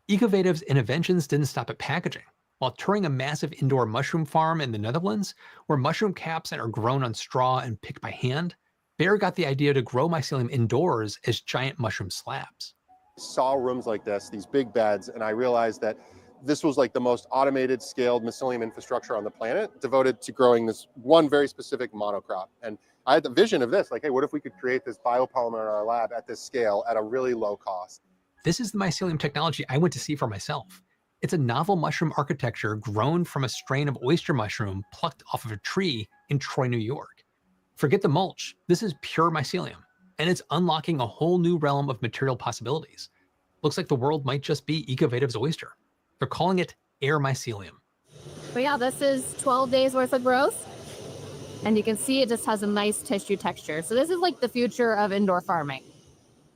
Ecovative's innovations didn't stop at packaging. While touring a massive indoor mushroom farm in the Netherlands, where mushroom caps are grown on straw and picked by hand, Bayer got the idea to grow mycelium indoors as giant mushroom slabs. Saw rooms like this, these big beds, and I realized that this was like the most automated, scaled mycelium infrastructure on the planet, devoted to growing this one very specific monocrop. And I had the vision of this, like, hey, what if we could create this biopolymer in our lab at this scale at a really low cost? This is the mycelium technology I went to see for myself. It's a novel mushroom architecture grown from a strain of oyster mushroom plucked off of a tree in Troy, New York. Forget the mulch, this is pure mycelium, and it's unlocking a whole new realm of material possibilities. Looks like the world might just be Ecovative's oyster. They're calling it air mycelium. But yeah, this is 12 days worth of growth. And you can see it just has a nice tissue texture. So this is like the future of indoor farming.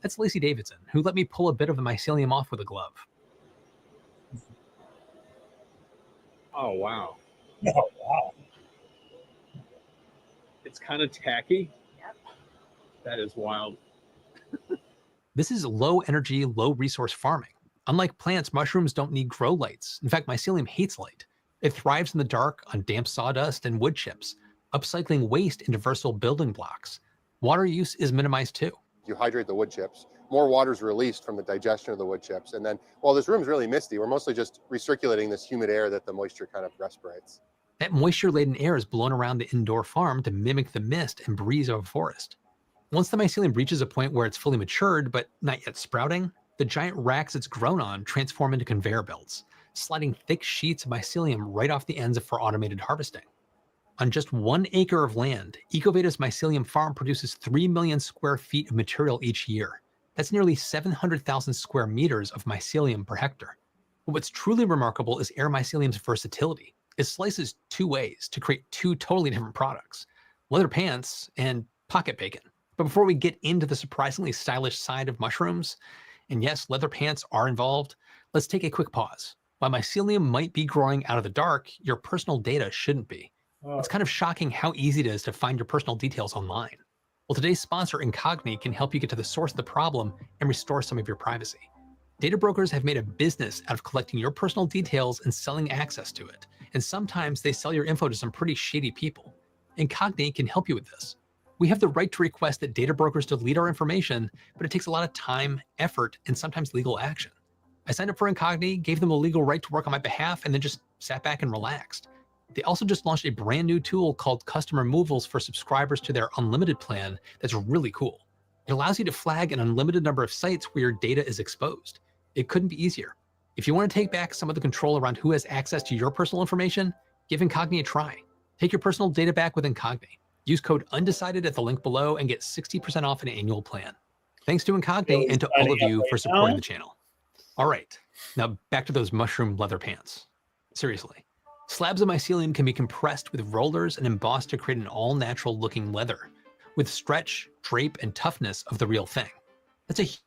That's Lacey Davidson, who let me pull a bit of the mycelium off with a glove. Oh, wow. Oh, wow. It's kind of tacky. Yep. That is wild. This is low energy, low resource farming. Unlike plants, mushrooms don't need grow lights. In fact, mycelium hates light. It thrives in the dark on damp sawdust and wood chips, upcycling waste into versatile building blocks. Water use is minimized too. You hydrate the wood chips, more water is released from the digestion of the wood chips. And then, while this room's really misty, we're mostly just recirculating this humid air that the moisture kind of respirates. That moisture-laden air is blown around the indoor farm to mimic the mist and breeze of a forest. Once the mycelium reaches a point where it's fully matured, but not yet sprouting, the giant racks it's grown on transform into conveyor belts, sliding thick sheets of mycelium right off the ends for automated harvesting. On just 1 acre of land, Ecovative's mycelium farm produces 3 million square feet of material each year. That's nearly 700,000 square meters of mycelium per hectare. But what's truly remarkable is air mycelium's versatility. It slices 2 ways to create 2 totally different products, leather pants and pocket bacon. But before we get into the surprisingly stylish side of mushrooms, and yes, leather pants are involved, let's take a quick pause. While mycelium might be growing out of the dark, your personal data shouldn't be. It's kind of shocking how easy it is to find your personal details online. Well, today's sponsor, Incogni, can help you get to the source of the problem and restore some of your privacy. Data brokers have made a business out of collecting your personal details and selling access to it. And sometimes they sell your info to some pretty shady people. Incogni can help you with this. We have the right to request that data brokers delete our information, but it takes a lot of time, effort, and sometimes legal action. I signed up for Incogni, gave them the legal right to work on my behalf, and then just sat back and relaxed. They also just launched a brand new tool called Custom Removals for subscribers to their unlimited plan that's really cool. It allows you to flag an unlimited number of sites where your data is exposed. It couldn't be easier. If you want to take back some of the control around who has access to your personal information, give Incogni a try. Take your personal data back with Incogni. Use code UNDECIDED at the link below and get 60% off an annual plan. Thanks to Incogni and to all of you for supporting the channel. All right, now back to those mushroom leather pants. Seriously, slabs of mycelium can be compressed with rollers and embossed to create an all-natural looking leather, with stretch, drape, and toughness of the real thing. That's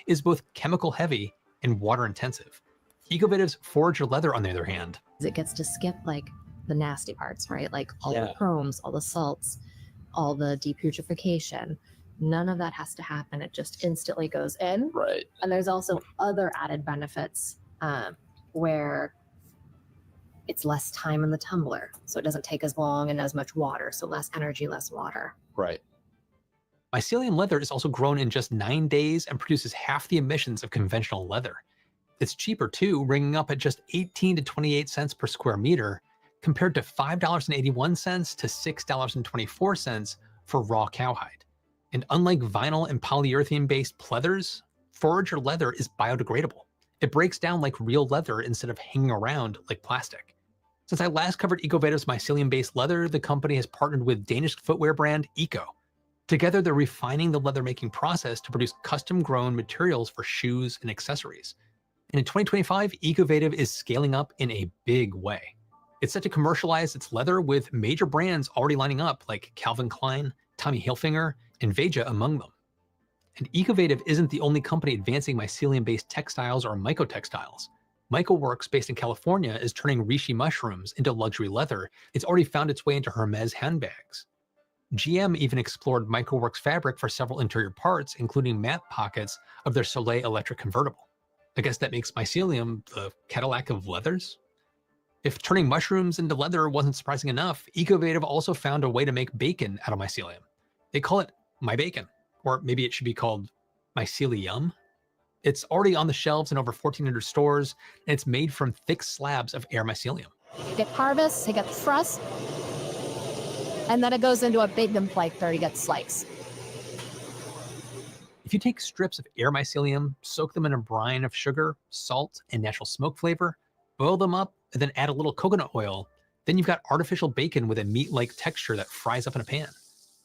is both chemical heavy and water intensive. Ecovative's Forager leather, on the other hand, it gets to skip like the nasty parts, right? Like all Yeah. the chromes, all the salts, all the deputrification. None of that has to happen. It just instantly goes in. Right. And there's also other added benefits where It's less time in the tumbler, so it doesn't take as long and as much water, so less energy, less water. Right. Mycelium leather is also grown in just 9 days and produces half the emissions of conventional leather. It's cheaper too, ringing up at just 18 to 28 cents per square meter, compared to $5.81 to $6.24 for raw cowhide. And unlike vinyl and polyurethane-based pleathers, forager leather is biodegradable. It breaks down like real leather instead of hanging around like plastic. Since I last covered Ecovative's mycelium-based leather, the company has partnered with Danish footwear brand Eco. Together, they're refining the leather-making process to produce custom-grown materials for shoes and accessories. And in 2025, Ecovative is scaling up in a big way. It's set to commercialize its leather with major brands already lining up like Calvin Klein, Tommy Hilfiger, and Veja among them. And Ecovative isn't the only company advancing mycelium-based textiles or mycotextiles. MycoWorks, based in California, is turning reishi mushrooms into luxury leather. It's already found its way into Hermes handbags. GM even explored MycoWorks fabric for several interior parts, including matte pockets of their Soleil electric convertible. I guess that makes mycelium the Cadillac of leathers? If turning mushrooms into leather wasn't surprising enough, Ecovative also found a way to make bacon out of mycelium. They call it My Bacon, or maybe it should be called Mycelium. It's already on the shelves in over 1,400 stores, and it's made from thick slabs of air mycelium. You get harvest, you get the thrust, and then it goes into a bacon plate there, you get sliced. If you take strips of air mycelium, soak them in a brine of sugar, salt, and natural smoke flavor, boil them up, and then add a little coconut oil, then you've got artificial bacon with a meat-like texture that fries up in a pan.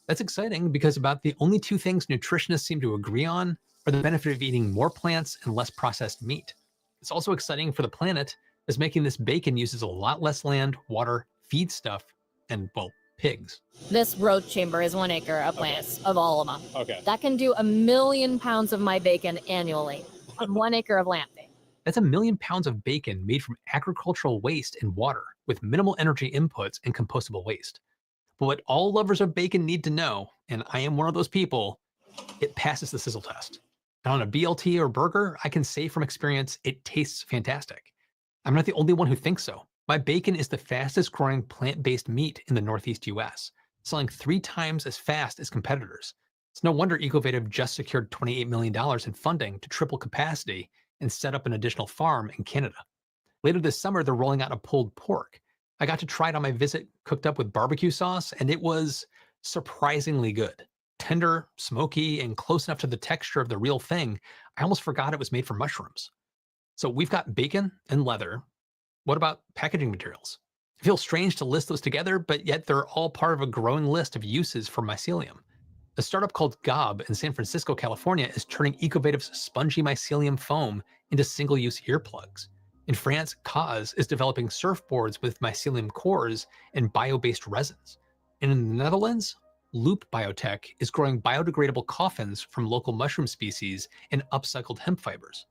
That's exciting because about the only two things nutritionists seem to agree on are the benefit of eating more plants and less processed meat. It's also exciting for the planet, as making this bacon uses a lot less land, water, feedstuff, and, well, pigs. This growth chamber is 1 acre of plants, of all of them. Okay. That can do 1 million pounds of my bacon annually on 1 acre of land. That's 1 million pounds of bacon made from agricultural waste and water, with minimal energy inputs and compostable waste. But what all lovers of bacon need to know, and I am one of those people, it passes the sizzle test. And on a BLT or burger, I can say from experience, it tastes fantastic. I'm not the only one who thinks so. My bacon is the fastest growing plant-based meat in the Northeast US, selling 3 times as fast as competitors. It's no wonder Ecovative just secured $28 million in funding to triple capacity and set up an additional farm in Canada. Later this summer, they're rolling out a pulled pork. I got to try it on my visit, cooked up with barbecue sauce, and it was surprisingly good. Tender, smoky, and close enough to the texture of the real thing, I almost forgot it was made from mushrooms. So we've got bacon and leather. What about packaging materials? It feels strange to list those together, but yet they're all part of a growing list of uses for mycelium. A startup called Gob in San Francisco, California is turning Ecovative's spongy mycelium foam into single-use earplugs. In France, Cause is developing surfboards with mycelium cores and bio-based resins. And in the Netherlands, Loop Biotech is growing biodegradable coffins from local mushroom species and upcycled hemp fibers.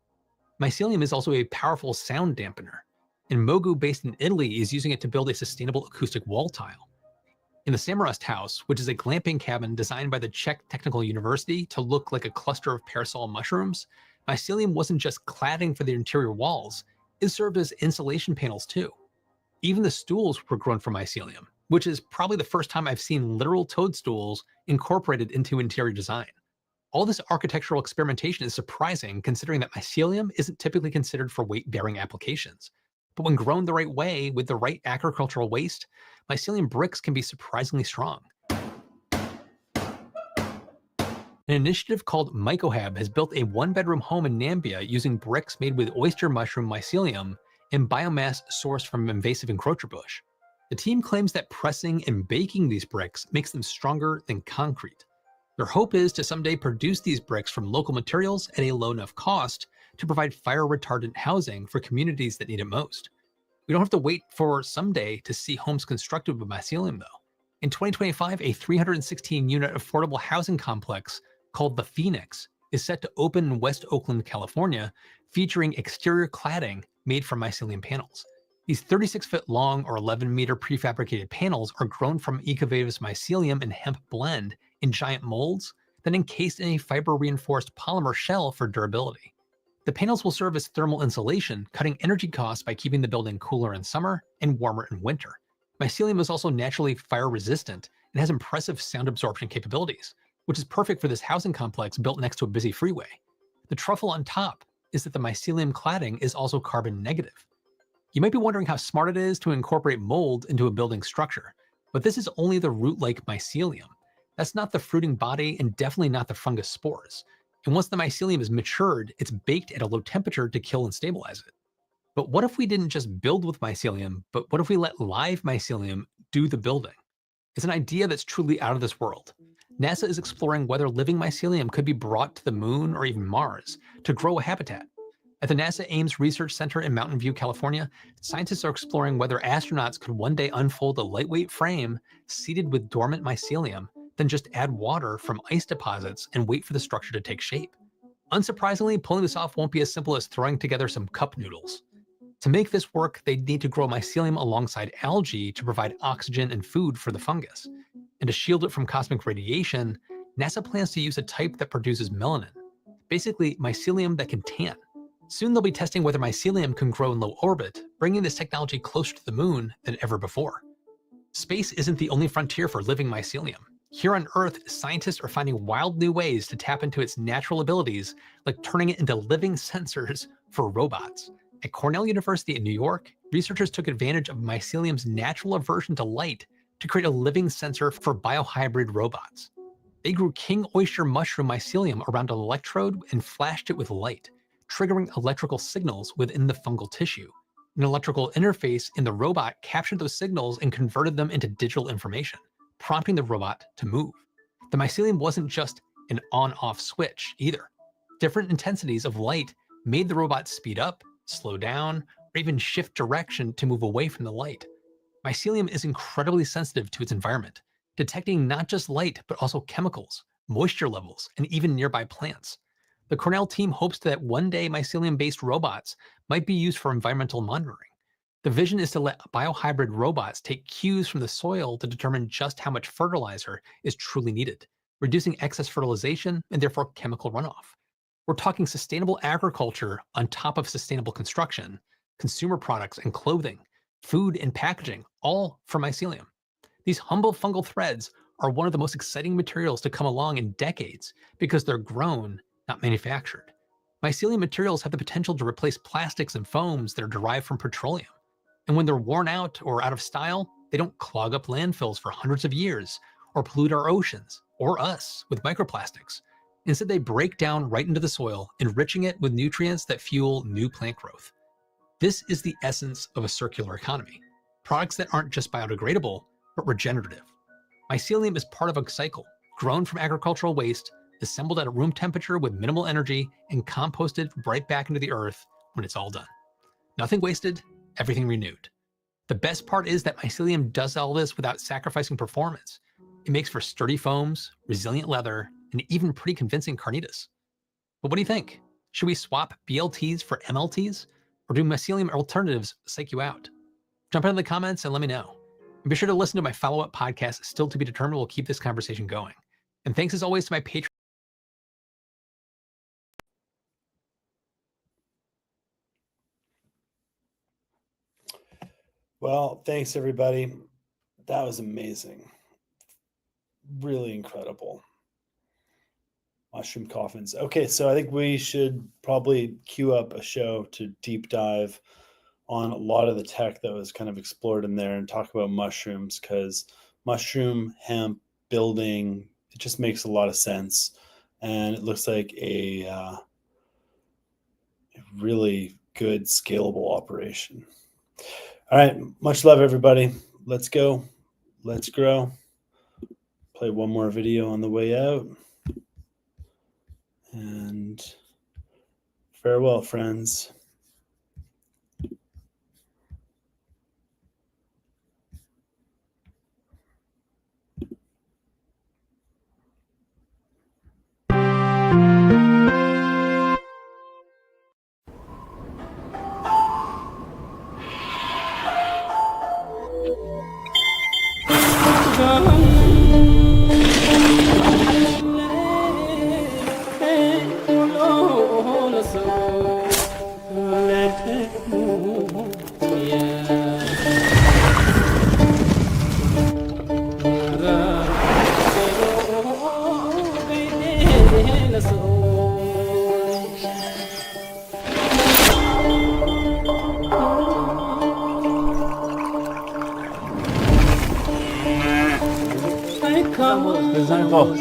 Mycelium is also a powerful sound dampener, and Mogu, based in Italy, is using it to build a sustainable acoustic wall tile. In the Samurest House, which is a glamping cabin designed by the Czech Technical University to look like a cluster of parasol mushrooms, mycelium wasn't just cladding for the interior walls, it served as insulation panels too. Even the stools were grown from mycelium, which is probably the first time I've seen literal toadstools incorporated into interior design. All this architectural experimentation is surprising considering that mycelium isn't typically considered for weight-bearing applications. But when grown the right way with the right agricultural waste, mycelium bricks can be surprisingly strong. An initiative called MycoHab has built a 1-bedroom home in Nambia using bricks made with oyster mushroom mycelium and biomass sourced from invasive encroacher bush. The team claims that pressing and baking these bricks makes them stronger than concrete. Their hope is to someday produce these bricks from local materials at a low enough cost to provide fire-retardant housing for communities that need it most. We don't have to wait for someday to see homes constructed with mycelium, though. In 2025, a 316-unit affordable housing complex called The Phoenix is set to open in West Oakland, California, featuring exterior cladding made from mycelium panels. These 36-foot long or 11-meter prefabricated panels are grown from Ecovative's mycelium and hemp blend in giant molds, then encased in a fiber-reinforced polymer shell for durability. The panels will serve as thermal insulation, cutting energy costs by keeping the building cooler in summer and warmer in winter. Mycelium is also naturally fire resistant and has impressive sound absorption capabilities, which is perfect for this housing complex built next to a busy freeway. The truffle on top is that the mycelium cladding is also carbon negative. You might be wondering how smart it is to incorporate mold into a building structure, but this is only the root-like mycelium. That's not the fruiting body and definitely not the fungus spores. And once the mycelium is matured, it's baked at a low temperature to kill and stabilize it. But what if we didn't just build with mycelium, but what if we let live mycelium do the building? It's an idea that's truly out of this world. NASA is exploring whether living mycelium could be brought to the moon or even Mars to grow a habitat. At the NASA Ames Research Center in Mountain View, California, scientists are exploring whether astronauts could one day unfold a lightweight frame seeded with dormant mycelium, then just add water from ice deposits and wait for the structure to take shape. Unsurprisingly, pulling this off won't be as simple as throwing together some cup noodles. To make this work, they'd need to grow mycelium alongside algae to provide oxygen and food for the fungus. And to shield it from cosmic radiation, NASA plans to use a type that produces melanin, basically mycelium that can tan. Soon they'll be testing whether mycelium can grow in low orbit, bringing this technology closer to the moon than ever before. Space isn't the only frontier for living mycelium. Here on Earth, scientists are finding wild new ways to tap into its natural abilities, like turning it into living sensors for robots. At Cornell University in New York, researchers took advantage of mycelium's natural aversion to light to create a living sensor for biohybrid robots. They grew king oyster mushroom mycelium around an electrode and flashed it with light, triggering electrical signals within the fungal tissue. An electrical interface in the robot captured those signals and converted them into digital information, prompting the robot to move. The mycelium wasn't just an on-off switch either. Different intensities of light made the robot speed up, slow down, or even shift direction to move away from the light. Mycelium is incredibly sensitive to its environment, detecting not just light, but also chemicals, moisture levels, and even nearby plants. The Cornell team hopes that one day mycelium-based robots might be used for environmental monitoring. The vision is to let biohybrid robots take cues from the soil to determine just how much fertilizer is truly needed, reducing excess fertilization and therefore chemical runoff. We're talking sustainable agriculture on top of sustainable construction, consumer products and clothing, food and packaging, all from mycelium. These humble fungal threads are one of the most exciting materials to come along in decades because they're grown, not manufactured. Mycelium materials have the potential to replace plastics and foams that are derived from petroleum. And when they're worn out or out of style, they don't clog up landfills for hundreds of years or pollute our oceans or us with microplastics. Instead, they break down right into the soil, enriching it with nutrients that fuel new plant growth. This is the essence of a circular economy. Products that aren't just biodegradable, but regenerative. Mycelium is part of a cycle, grown from agricultural waste, assembled at a room temperature with minimal energy, and composted right back into the earth when it's all done. Nothing wasted, everything renewed. The best part is that mycelium does all this without sacrificing performance. It makes for sturdy foams, resilient leather, and even pretty convincing carnitas. But what do you think? Should we swap BLTs for MLTs? Or do mycelium alternatives psych you out? Jump into the comments and let me know. And be sure to listen to my follow-up podcast, Still to be Determined. We'll keep this conversation going. And thanks as always to my Patreon. Well, thanks everybody. That was amazing. Really incredible. Mushroom coffins. Okay, so I think we should probably queue up a show to deep dive on a lot of the tech that was kind of explored in there and talk about mushrooms, because mushroom hemp building, it just makes a lot of sense. And it looks like a really good scalable operation. All right, much love, everybody. Let's go. Let's grow. Play one more video on the way out. And farewell, friends. Oh, example.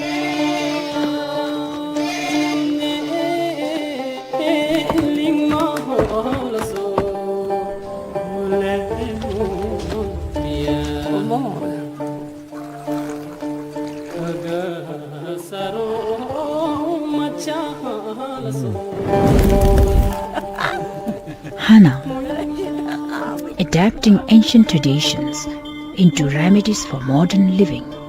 Hana, adapting ancient traditions into remedies for modern living.